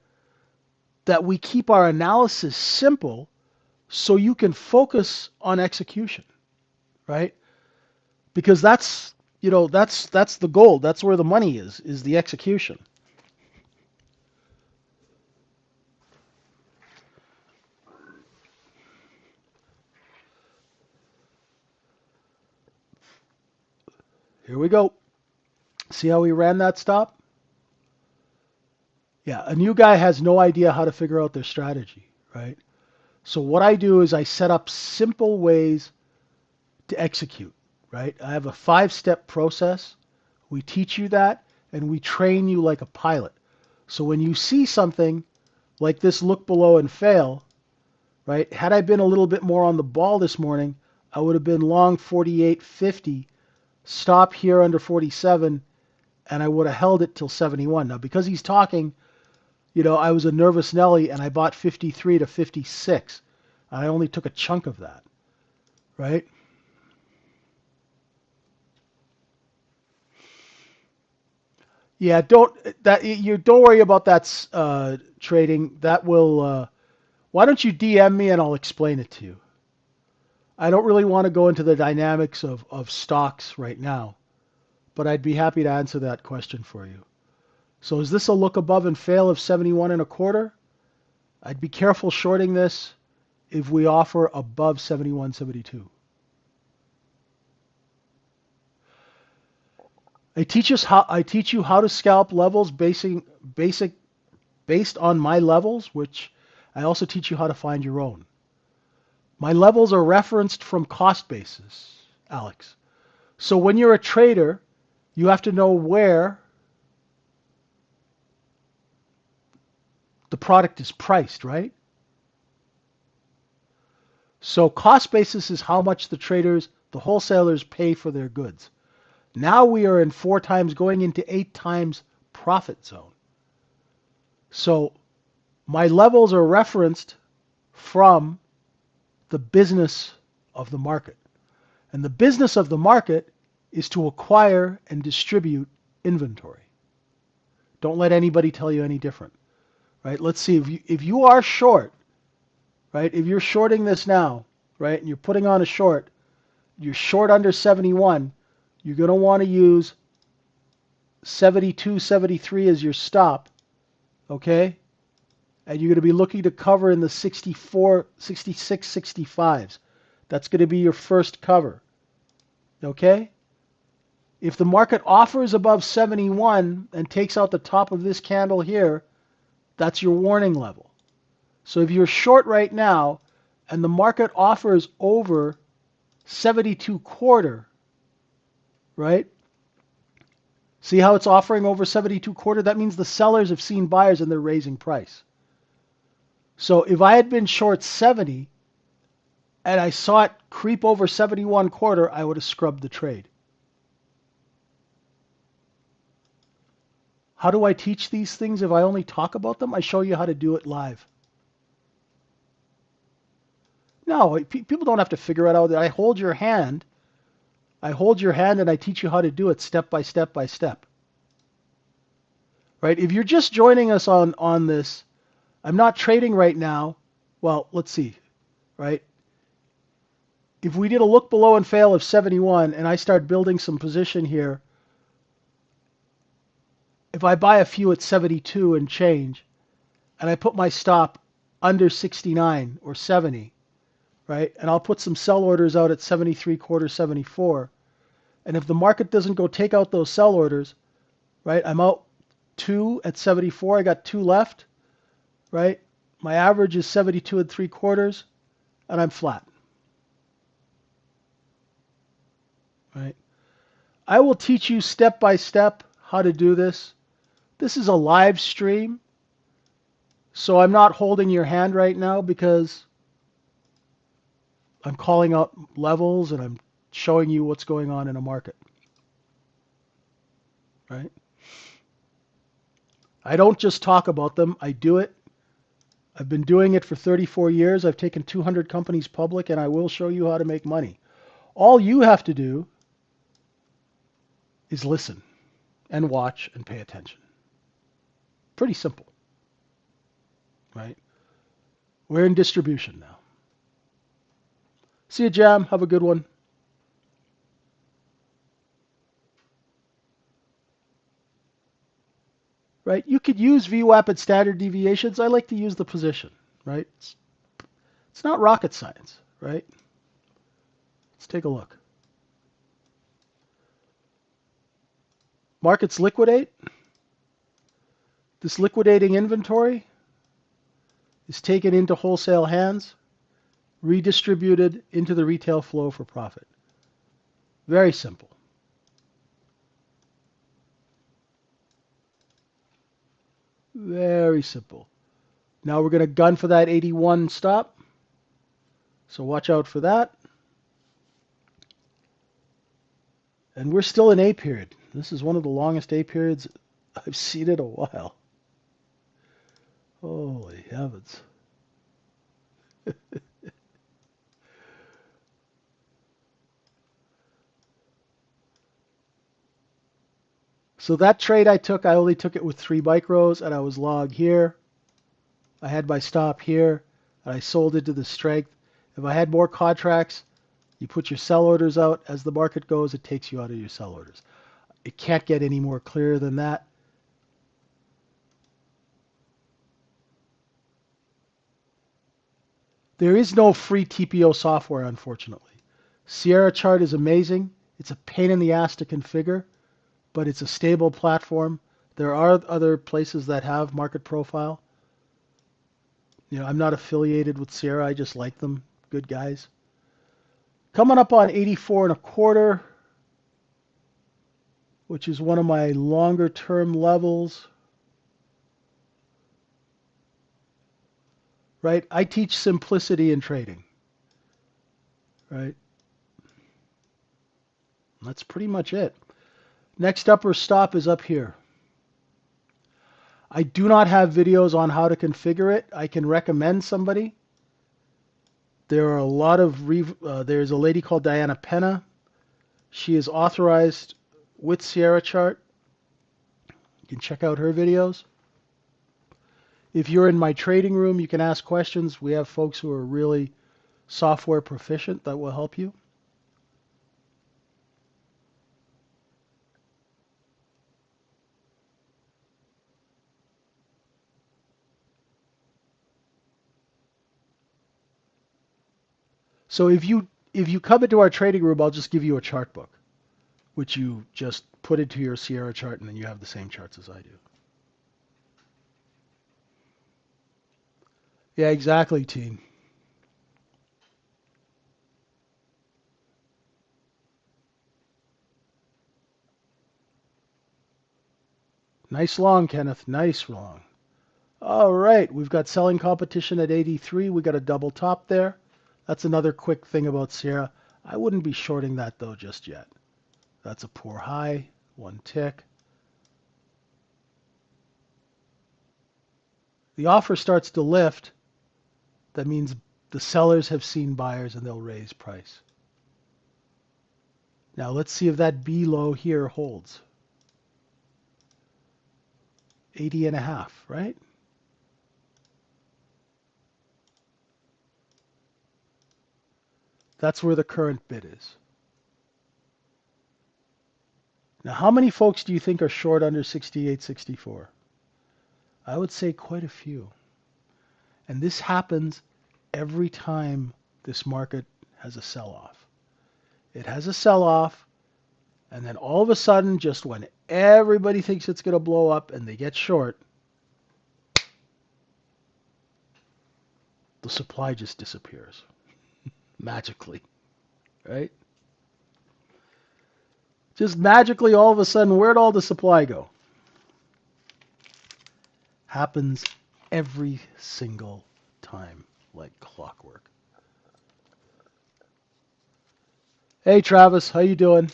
that we keep our analysis simple so you can focus on execution, right? Because that's the goal. That's where the money is the execution. Here we go. See how we ran that stop? Yeah, a new guy has no idea how to figure out their strategy, right? So what I do is I set up simple ways to execute, right? I have a 5-step process. We teach you that, and we train you like a pilot. So when you see something like this look below and fail, right? Had I been a little bit more on the ball this morning, I would have been long 48.50, stop here under 47, and I would have held it till 71. Now, because he's talking, I was a nervous Nelly, and I bought 53 to 56. I only took a chunk of that, right? Yeah, don't worry about that trading. That will. Why don't you DM me and I'll explain it to you? I don't really want to go into the dynamics of stocks right now, but I'd be happy to answer that question for you. So is this a look above and fail of 71 and a quarter? I'd be careful shorting this if we offer above 71.72. I teach you how to scalp levels based on my levels, which I also teach you how to find your own. My levels are referenced from cost basis, Alex. So when you're a trader, you have to know where the product is priced, right? So cost basis is how much the wholesalers pay for their goods. Now we are in 4 times going into 8 times profit zone. So my levels are referenced from the business of the market. And the business of the market is to acquire and distribute inventory. Don't let anybody tell you any different, right? Let's see, if you are short, right? If you're shorting this now, right, and you're putting on a short, you're short under 71, you're going to want to use 72, 73 as your stop, okay? And you're going to be looking to cover in the 64, 66, 65s. That's going to be your first cover, okay? If the market offers above 71 and takes out the top of this candle here, that's your warning level. So if you're short right now and the market offers over 72 quarter, right? See how it's offering over 72 quarter? That means the sellers have seen buyers and they're raising price. So if I had been short 70 and I saw it creep over 71 quarter, I would have scrubbed the trade. How do I teach these things if I only talk about them? I show you how to do it live. No, people don't have to figure it out. I hold your hand. I hold your hand and I teach you how to do it step by step by step. right? If you're just joining us on this, I'm not trading right now. Well, let's see, right? If we did a look below and fail of 71 and I start building some position here, if I buy a few at 72 and change, and I put my stop under 69 or 70, right? And I'll put some sell orders out at 73 quarter, 74. And if the market doesn't go take out those sell orders, right? I'm out 2 at 74. I got 2 left, right? My average is 72 and 3 quarters, and I'm flat, right? I will teach you step by step how to do this. This is a live stream, so I'm not holding your hand right now because I'm calling out levels and I'm showing you what's going on in a market, right? I don't just talk about them, I do it. I've been doing it for 34 years. I've taken 200 companies public, and I will show you how to make money. All you have to do is listen and watch and pay attention. Pretty simple, right? We're in distribution now. See you, Jam. Have a good one. Right? You could use VWAP at standard deviations. I like to use the position, right? It's not rocket science, right? Let's take a look. Markets liquidate. This liquidating inventory is taken into wholesale hands, redistributed into the retail flow for profit. Very simple. Very simple. Now we're going to gun for that 81 stop. So watch out for that. And we're still in A period. This is one of the longest A periods I've seen in a while. Holy heavens. So that trade I took, I only took it with 3 micros, and I was long here. I had my stop here, and I sold into the strength. If I had more contracts, you put your sell orders out. As the market goes, it takes you out of your sell orders. It can't get any more clear than that. There is no free TPO software, unfortunately. Sierra Chart is amazing. It's a pain in the ass to configure, but it's a stable platform. There are other places that have market profile. You know, I'm not affiliated with Sierra. I just like them. Good guys. Coming up on 84 and a quarter, which is one of my longer term levels. Right? I teach simplicity in trading. Right? That's pretty much it. Next upper stop is up here. I do not have videos on how to configure it. I can recommend somebody. There are a lot of, there's a lady called Diana Penna. She is authorized with Sierra Chart. You can check out her videos. If you're in my trading room, you can ask questions. We have folks who are really software proficient that will help you. So if you come into our trading room, I'll just give you a chart book, which you just put into your Sierra Chart, and then you have the same charts as I do. Yeah, exactly, team. Nice long, Kenneth. Nice long. All right, we've got selling competition at 83. We got a double top there. That's another quick thing about Sierra. I wouldn't be shorting that, though, just yet. That's a poor high. One tick. The offer starts to lift. That means the sellers have seen buyers and they'll raise price. Now let's see if that B low here holds. 80.5, right? That's where the current bid is. Now, how many folks do you think are short under 68.64? I would say quite a few. And this happens every time this market has a sell-off. It has a sell-off, and then all of a sudden, just when everybody thinks it's going to blow up and they get short, the supply just disappears magically, right? Just magically, all of a sudden, where'd all the supply go? Happens every single time, like clockwork. Hey, Travis, how you doing?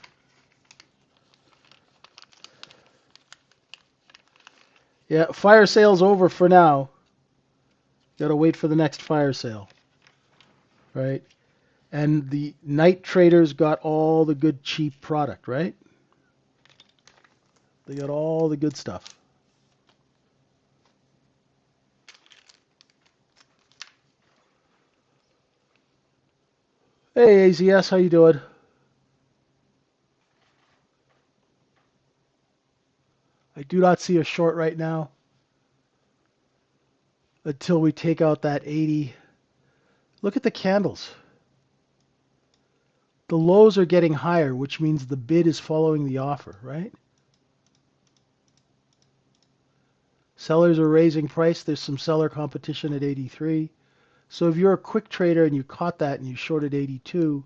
Yeah, fire sale's over for now. Got to wait for the next fire sale, right? And the night traders got all the good cheap product, right? They got all the good stuff. Hey, AZS, how you doing? I do not see a short right now until we take out that 80. Look at the candles. The lows are getting higher, which means the bid is following the offer, right? Sellers are raising price. There's some seller competition at 83. So if you're a quick trader and you caught that and you shorted 82,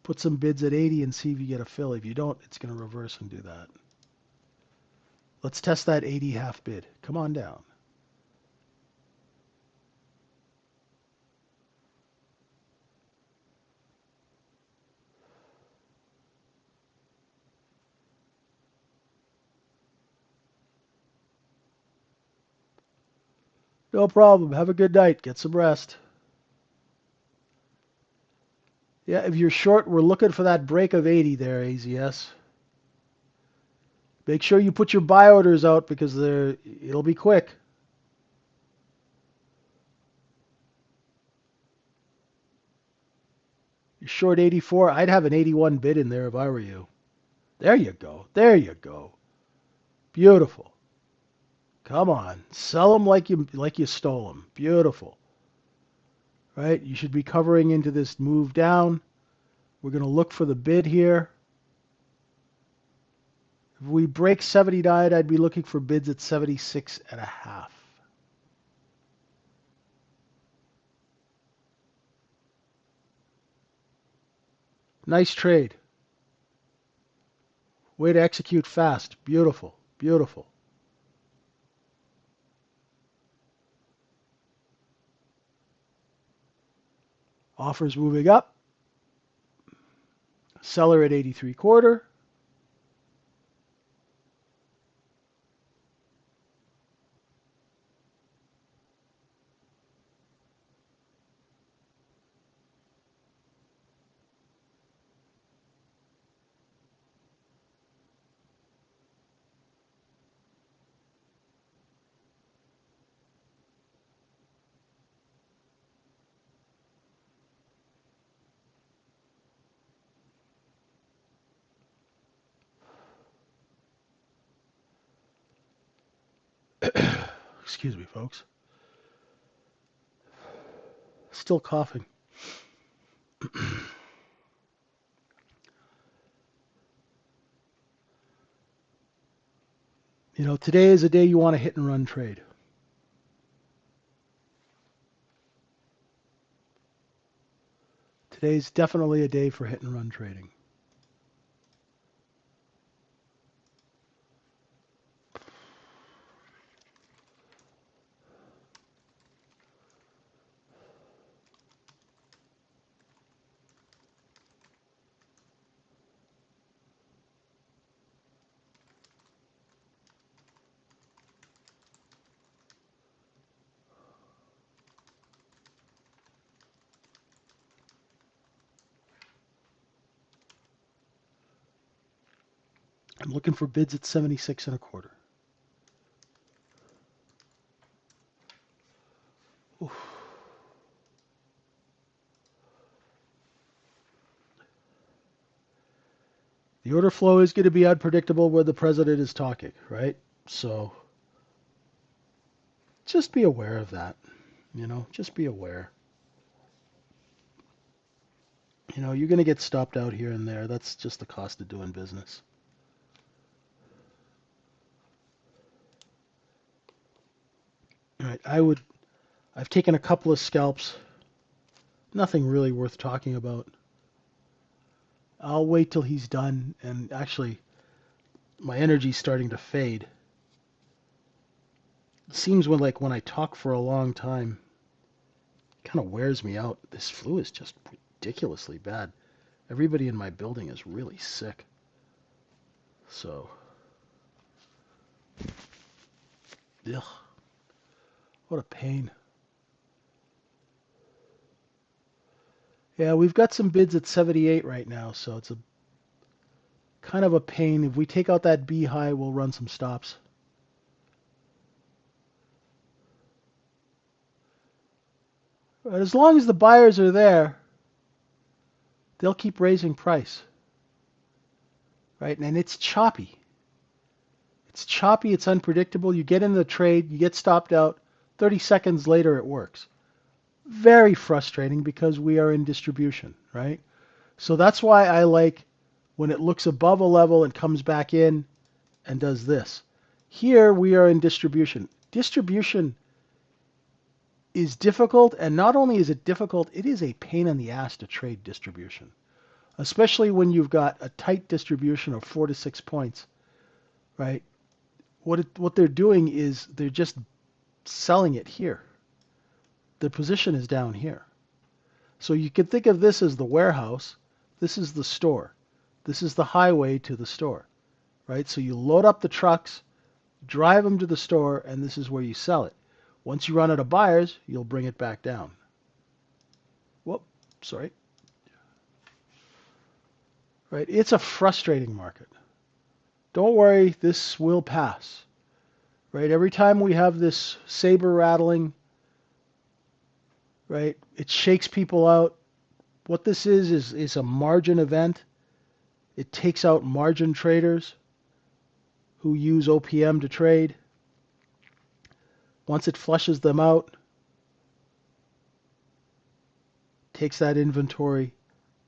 put some bids at 80 and see if you get a fill. If you don't, it's going to reverse and do that. Let's test that 80 half bid. Come on down. No problem. Have a good night. Get some rest. Yeah, if you're short, we're looking for that break of 80 there, AZS. Make sure you put your buy orders out because it'll be quick. You're short 84. I'd have an 81 bid in there if I were you. There you go. There you go. Beautiful. Come on. Sell them like you stole them. Beautiful. Right? You should be covering into this move down. We're going to look for the bid here. If we break 79, I'd be looking for bids at 76.5. Nice trade. Way to execute fast. Beautiful. Beautiful. Offers moving up. Seller at 83.25. Excuse me, folks. Still coughing. You know, today is a day you want to hit and run trade. Today's definitely a day for hit and run trading. I'm looking for bids at 76.25. The order flow is going to be unpredictable when the president is talking, right? So just be aware of that. Just be aware. You're going to get stopped out here and there. That's just the cost of doing business. All right, I've taken a couple of scalps. Nothing really worth talking about. I'll wait till he's done, and actually, my energy's starting to fade. It seems when I talk for a long time, it kind of wears me out. This flu is just ridiculously bad. Everybody in my building is really sick. So, ugh, what a pain. Yeah, we've got some bids at 78 right now, so it's a kind of a pain. If we take out that B high, we'll run some stops. But as long as the buyers are there, they'll keep raising price. Right? And it's choppy. It's choppy, it's unpredictable. You get in the trade, you get stopped out, 30 seconds later it works. Very frustrating because we are in distribution, right? So that's why I like when it looks above a level and comes back in and does this. Here we are in distribution. Distribution is difficult, and not only is it difficult, it is a pain in the ass to trade distribution, especially when you've got a tight distribution of 4 to 6 points, right? What they're doing is they're just selling it here. Their position is down here. So you can think of this as the warehouse. This is the store. This is the highway to the store, right? So you load up the trucks, drive them to the store, and this is where you sell it. Once you run out of buyers, you'll bring it back down. Whoop, sorry. Right? It's a frustrating market. Don't worry, this will pass. Right? Every time we have this saber rattling, right, it shakes people out. What this is a margin event. It takes out margin traders who use OPM to trade. Once it flushes them out, takes that inventory,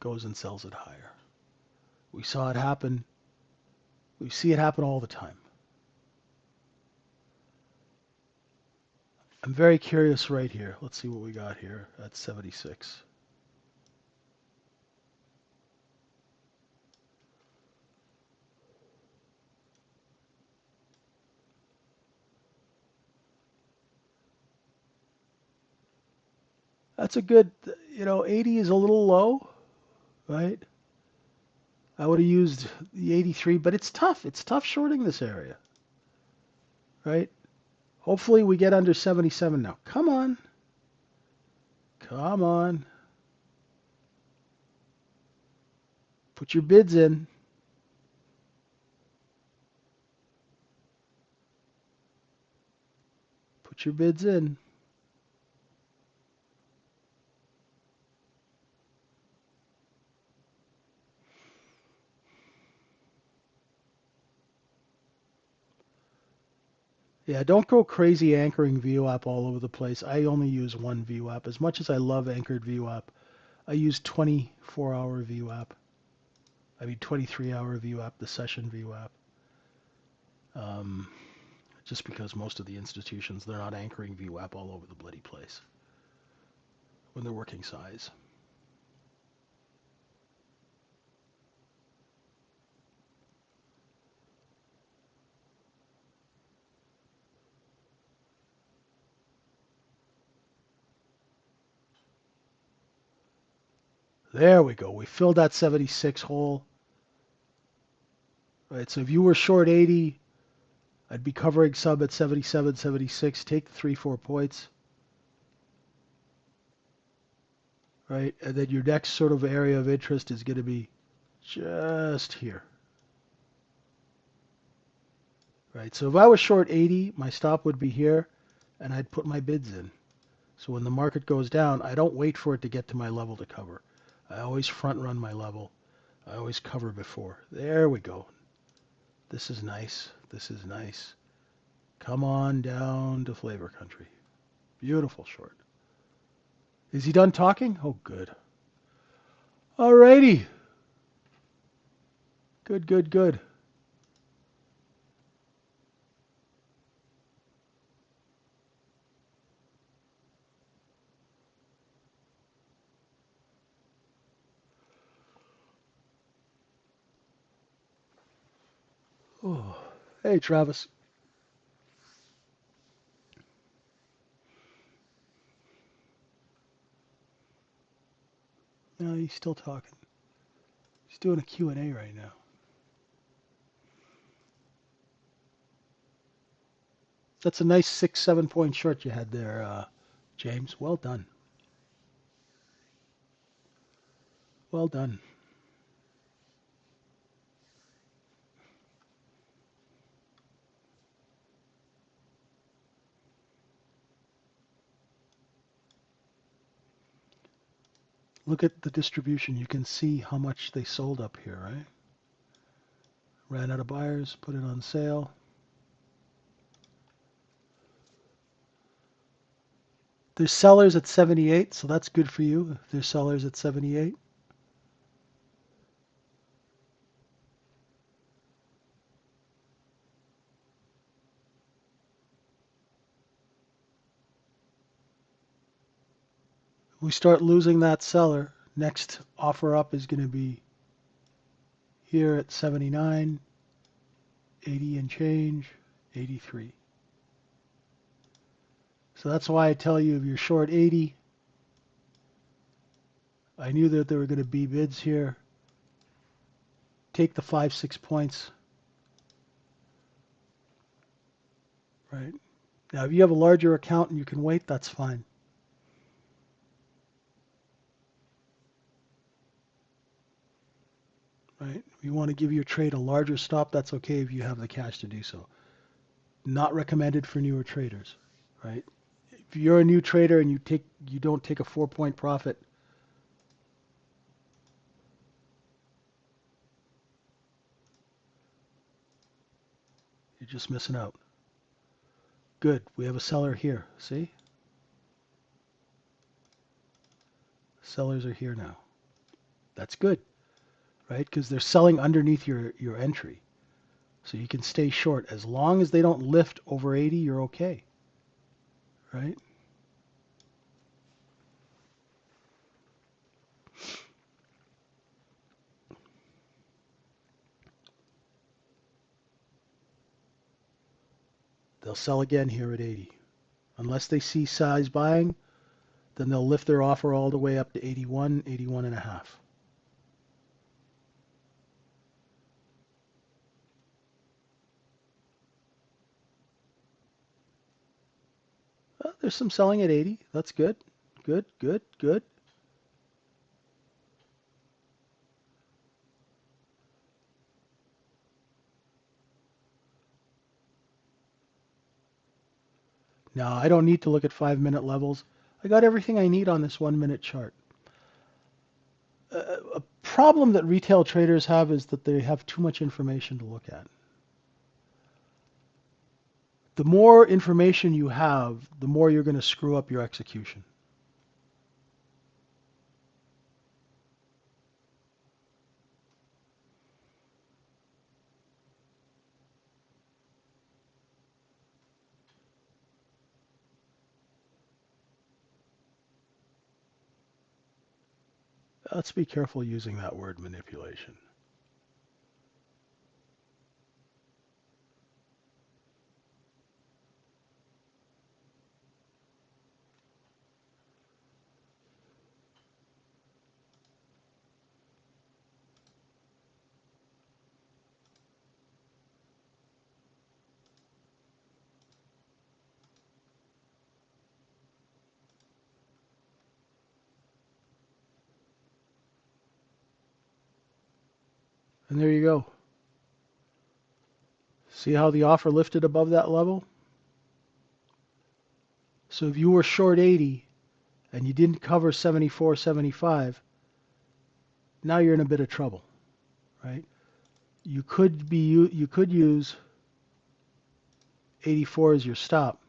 goes and sells it higher. We saw it happen. We see it happen all the time. I'm very curious right here. Let's see what we got here at 76. That's a good, 80 is a little low, right? I would have used the 83, but it's tough. It's tough shorting this area, right? Hopefully we get under 77 now. Come on. Come on. Put your bids in. Put your bids in. Yeah, don't go crazy anchoring VWAP all over the place. I only use one VWAP. As much as I love anchored VWAP, I use 24-hour VWAP. 23-hour VWAP, the session VWAP. Just because most of the institutions, they're not anchoring VWAP all over the bloody place when they're working size. There we go. We filled that 76 hole. Right, so if you were short 80, I'd be covering sub at 77, 76. Take the 3-4 points. Right, and then your next sort of area of interest is going to be just here. Right, so if I was short 80, my stop would be here, and I'd put my bids in. So when the market goes down, I don't wait for it to get to my level to cover. I always front run my level. I always cover before. There we go. This is nice. This is nice. Come on down to flavor country. Beautiful short. Is he done talking? Oh, good. Alrighty. Good, good, good. Oh. Hey, Travis. No, he's still talking. He's doing a Q&A right now. That's a nice 6-7 point short you had there, James. Well done. Well done. Look at the distribution. You can see how much they sold up here, right? Ran out of buyers, put it on sale. There's sellers at 78, so that's good for you. If there's sellers at 78. If we start losing that seller, next offer up is going to be here at 79, 80 and change, 83. So that's why I tell you if you're short 80, I knew that there were going to be bids here. Take the 5-6 points. Right. Now, if you have a larger account and you can wait, that's fine. Right. If you want to give your trade a larger stop, that's okay if you have the cash to do so. Not recommended for newer traders. Right. If you're a new trader and you don't take a 4-point profit, you're just missing out. Good. We have a seller here. See? Sellers are here now. That's good, right? Because they're selling underneath your entry. So you can stay short. As long as they don't lift over 80, you're okay, right? They'll sell again here at 80. Unless they see size buying, then they'll lift their offer all the way up to 81, 81 and a half. Well, there's some selling at 80. That's good. Good, good, good. Now, I don't need to look at 5-minute levels. I got everything I need on this 1-minute chart. A problem that retail traders have is that they have too much information to look at. The more information you have, the more you're going to screw up your execution. Let's be careful using that word manipulation. And there you go. See how the offer lifted above that level? So if you were short 80 and you didn't cover 74, 75, now you're in a bit of trouble. right? You could use 84 as your stop,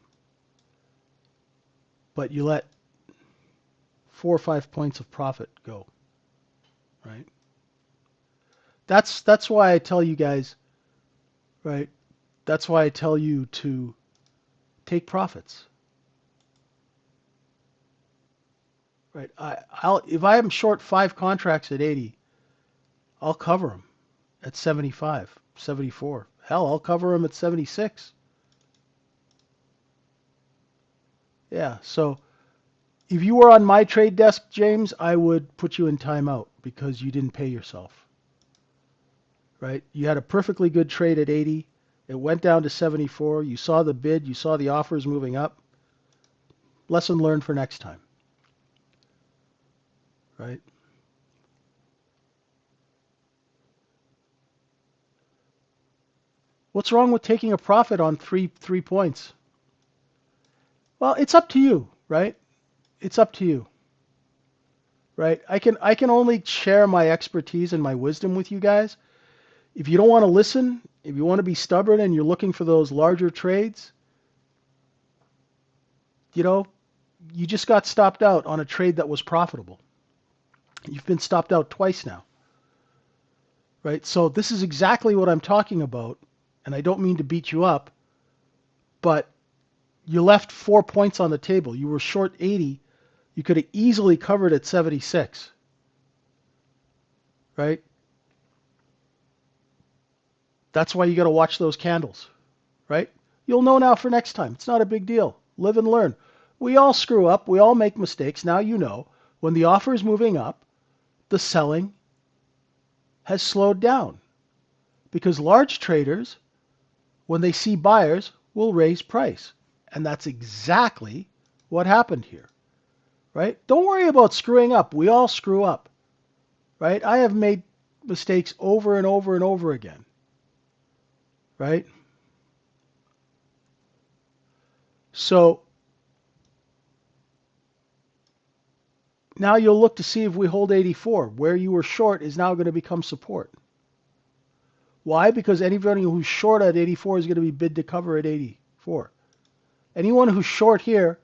but you let 4 or 5 points of profit go, right? That's why I tell you guys, right? That's why I tell you to take profits, right? I'll if I am short 5 contracts at 80, I'll cover them at 75, 74. Hell, I'll cover them at 76. Yeah, so if you were on my trade desk, James, I would put you in timeout because you didn't pay yourself, right? You had a perfectly good trade at 80. It went down to 74. You saw the bid. You saw the offers moving up. Lesson learned for next time, right? What's wrong with taking a profit on three points? Well, it's up to you, right? It's up to you, right? I can only share my expertise and my wisdom with you guys. If you don't want to listen, if you want to be stubborn and you're looking for those larger trades, you know, you just got stopped out on a trade that was profitable. You've been stopped out twice now, right? So this is exactly what I'm talking about, and I don't mean to beat you up, but you left 4 points on the table. You were short 80. You could have easily covered at 76, right? That's why you got to watch those candles, right? You'll know now for next time. It's not a big deal. Live and learn. We all screw up. We all make mistakes. Now you know when the offer is moving up, the selling has slowed down because large traders, when they see buyers, will raise price. And that's exactly what happened here, right? Don't worry about screwing up. We all screw up, right? I have made mistakes over and over and over again, right? So now you'll look to see if we hold 84. Where you were short is now going to become support. Why? Because anybody who's short at 84 is going to be bid to cover at 84. Anyone who's short here,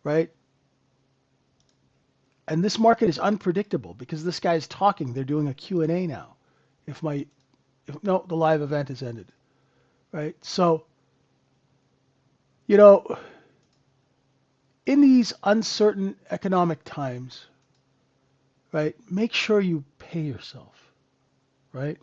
right? And this market is unpredictable because this guy's talking. They're doing a Q&A now. No, the live event has ended, right? So, you know, in these uncertain economic times, right, make sure you pay yourself, right?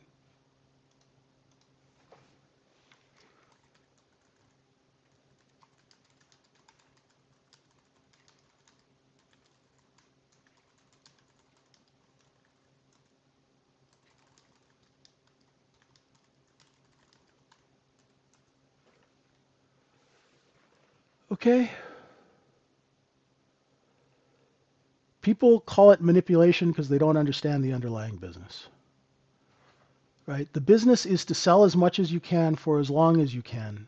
Okay? People call it manipulation because they don't understand the underlying business, right? The business is to sell as much as you can for as long as you can.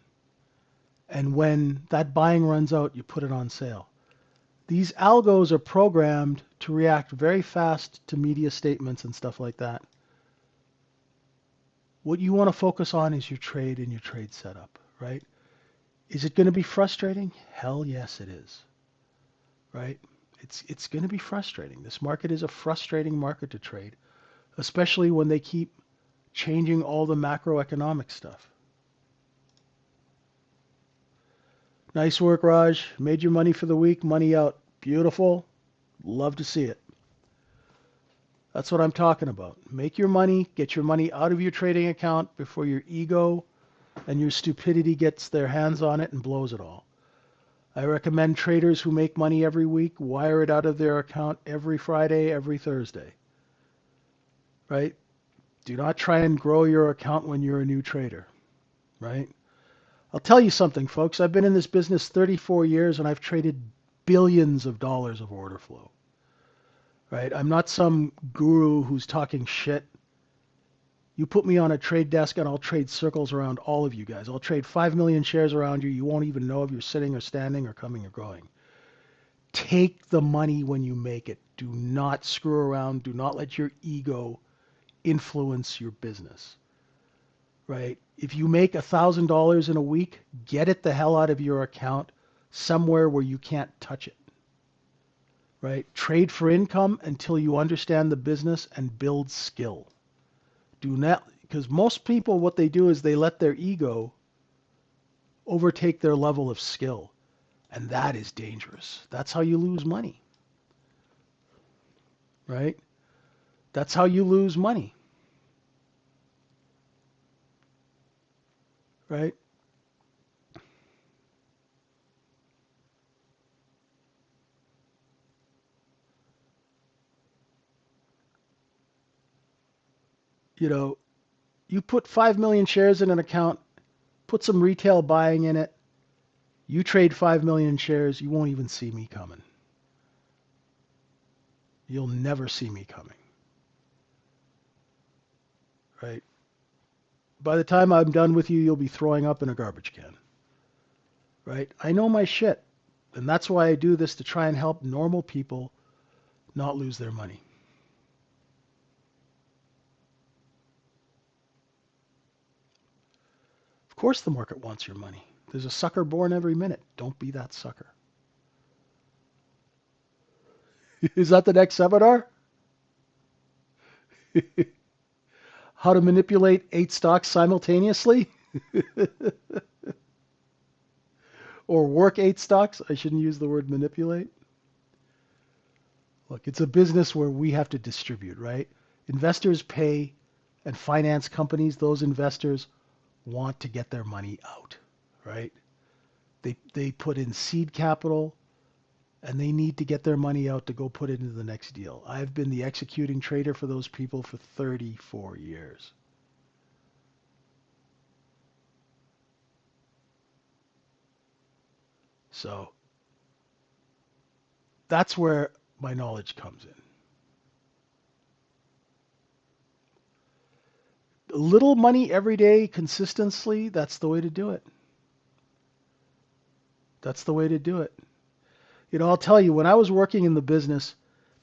And when that buying runs out, you put it on sale. These algos are programmed to react very fast to media statements and stuff like that. What you want to focus on is your trade and your trade setup, right? Is it going to be frustrating? Hell yes, it is, right? It's going to be frustrating. This market is a frustrating market to trade, especially when they keep changing all the macroeconomic stuff. Nice work, Raj. Made your money for the week. Money out. Beautiful. Love to see it. That's what I'm talking about. Make your money. Get your money out of your trading account before your ego and your stupidity gets their hands on it and blows it all. I recommend traders who make money every week wire it out of their account every Friday, every Thursday. Right? Do not try and grow your account when you're a new trader. Right? I'll tell you something, folks. I've been in this business 34 years and I've traded billions of dollars of order flow. Right? I'm not some guru who's talking shit. You put me on a trade desk and I'll trade circles around all of you guys. I'll trade 5 million shares around you. You won't even know if you're sitting or standing or coming or going. Take the money when you make it. Do not screw around. Do not let your ego influence your business, right? If you make $1,000 in a week, get it the hell out of your account somewhere where you can't touch it, right? Trade for income until you understand the business and build skill. Do not, because most people, what they do is they let their ego overtake their level of skill. And that is dangerous. That's how you lose money, right? That's how you lose money, right? You know, you put 5 million shares in an account, put some retail buying in it, you trade 5 million shares, you won't even see me coming. You'll never see me coming, right? By the time I'm done with you, you'll be throwing up in a garbage can, right? I know my shit. And that's why I do this, to try and help normal people not lose their money. Of course the market wants your money. There's a sucker born every minute. Don't be that sucker. Is that the next seminar? How to manipulate 8 stocks simultaneously? Or work 8 stocks? I shouldn't use the word manipulate. Look, it's a business where we have to distribute, right? Investors pay and finance companies. Those investors want to get their money out, right? They put in seed capital and they need to get their money out to go put it into the next deal. I've been the executing trader for those people for 34 years. So that's where my knowledge comes in. Little money every day consistently, that's the way to do it. That's the way to do it. You know, I'll tell you, when I was working in the business,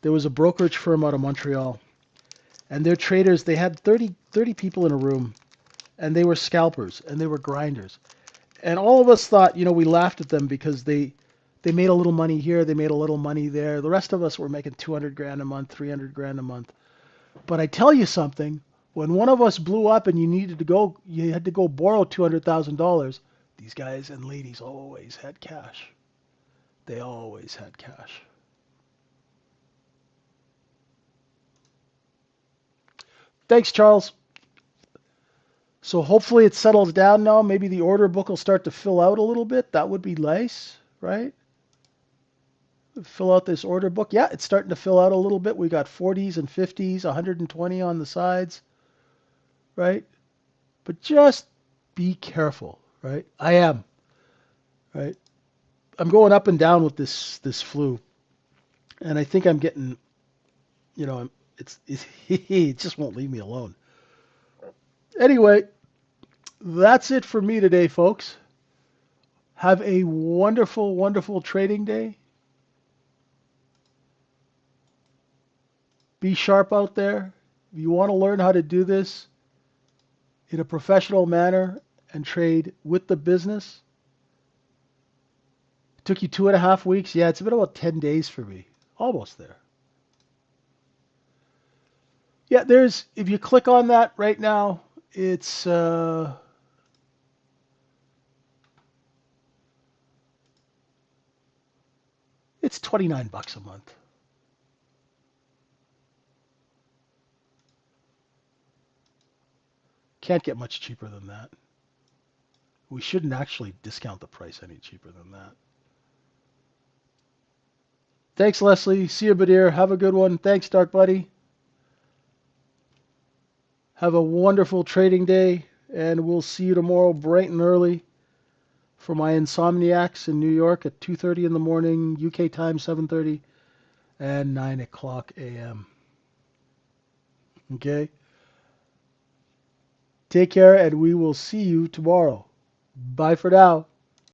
there was a brokerage firm out of Montreal, and their traders, they had 30 people in a room, and they were scalpers, and they were grinders. And all of us thought, you know, we laughed at them because they made a little money here, they made a little money there. The rest of us were making 200 grand a month, 300 grand a month. But I tell you something, when one of us blew up and you had to go borrow $200,000, these guys and ladies always had cash. They always had cash. Thanks, Charles. So hopefully it settles down now. Maybe the order book will start to fill out a little bit. That would be nice, right? Fill out this order book. Yeah, it's starting to fill out a little bit. We got 40s and 50s, 120 on the sides, right? But just be careful, right? I am, right? I'm going up and down with this flu, and I think I'm getting, you know, it's it just won't leave me alone. Anyway, that's it for me today, folks. Have a wonderful, wonderful trading day. Be sharp out there. If you want to learn how to do this in a professional manner and trade with the business, it took you 2.5 weeks. Yeah, it's been about 10 days for me. Almost there. Yeah, if you click on that right now, it's 29 bucks a month. Can't get much cheaper than that. We shouldn't actually discount the price any cheaper than that. Thanks, Leslie. See you, Badir. Have a good one. Thanks, Dark Buddy. Have a wonderful trading day, and we'll see you tomorrow bright and early for my insomniacs in New York at 2:30 in the morning, UK time 7:30, and 9 o'clock a.m. Okay? Take care, and we will see you tomorrow. Bye for now.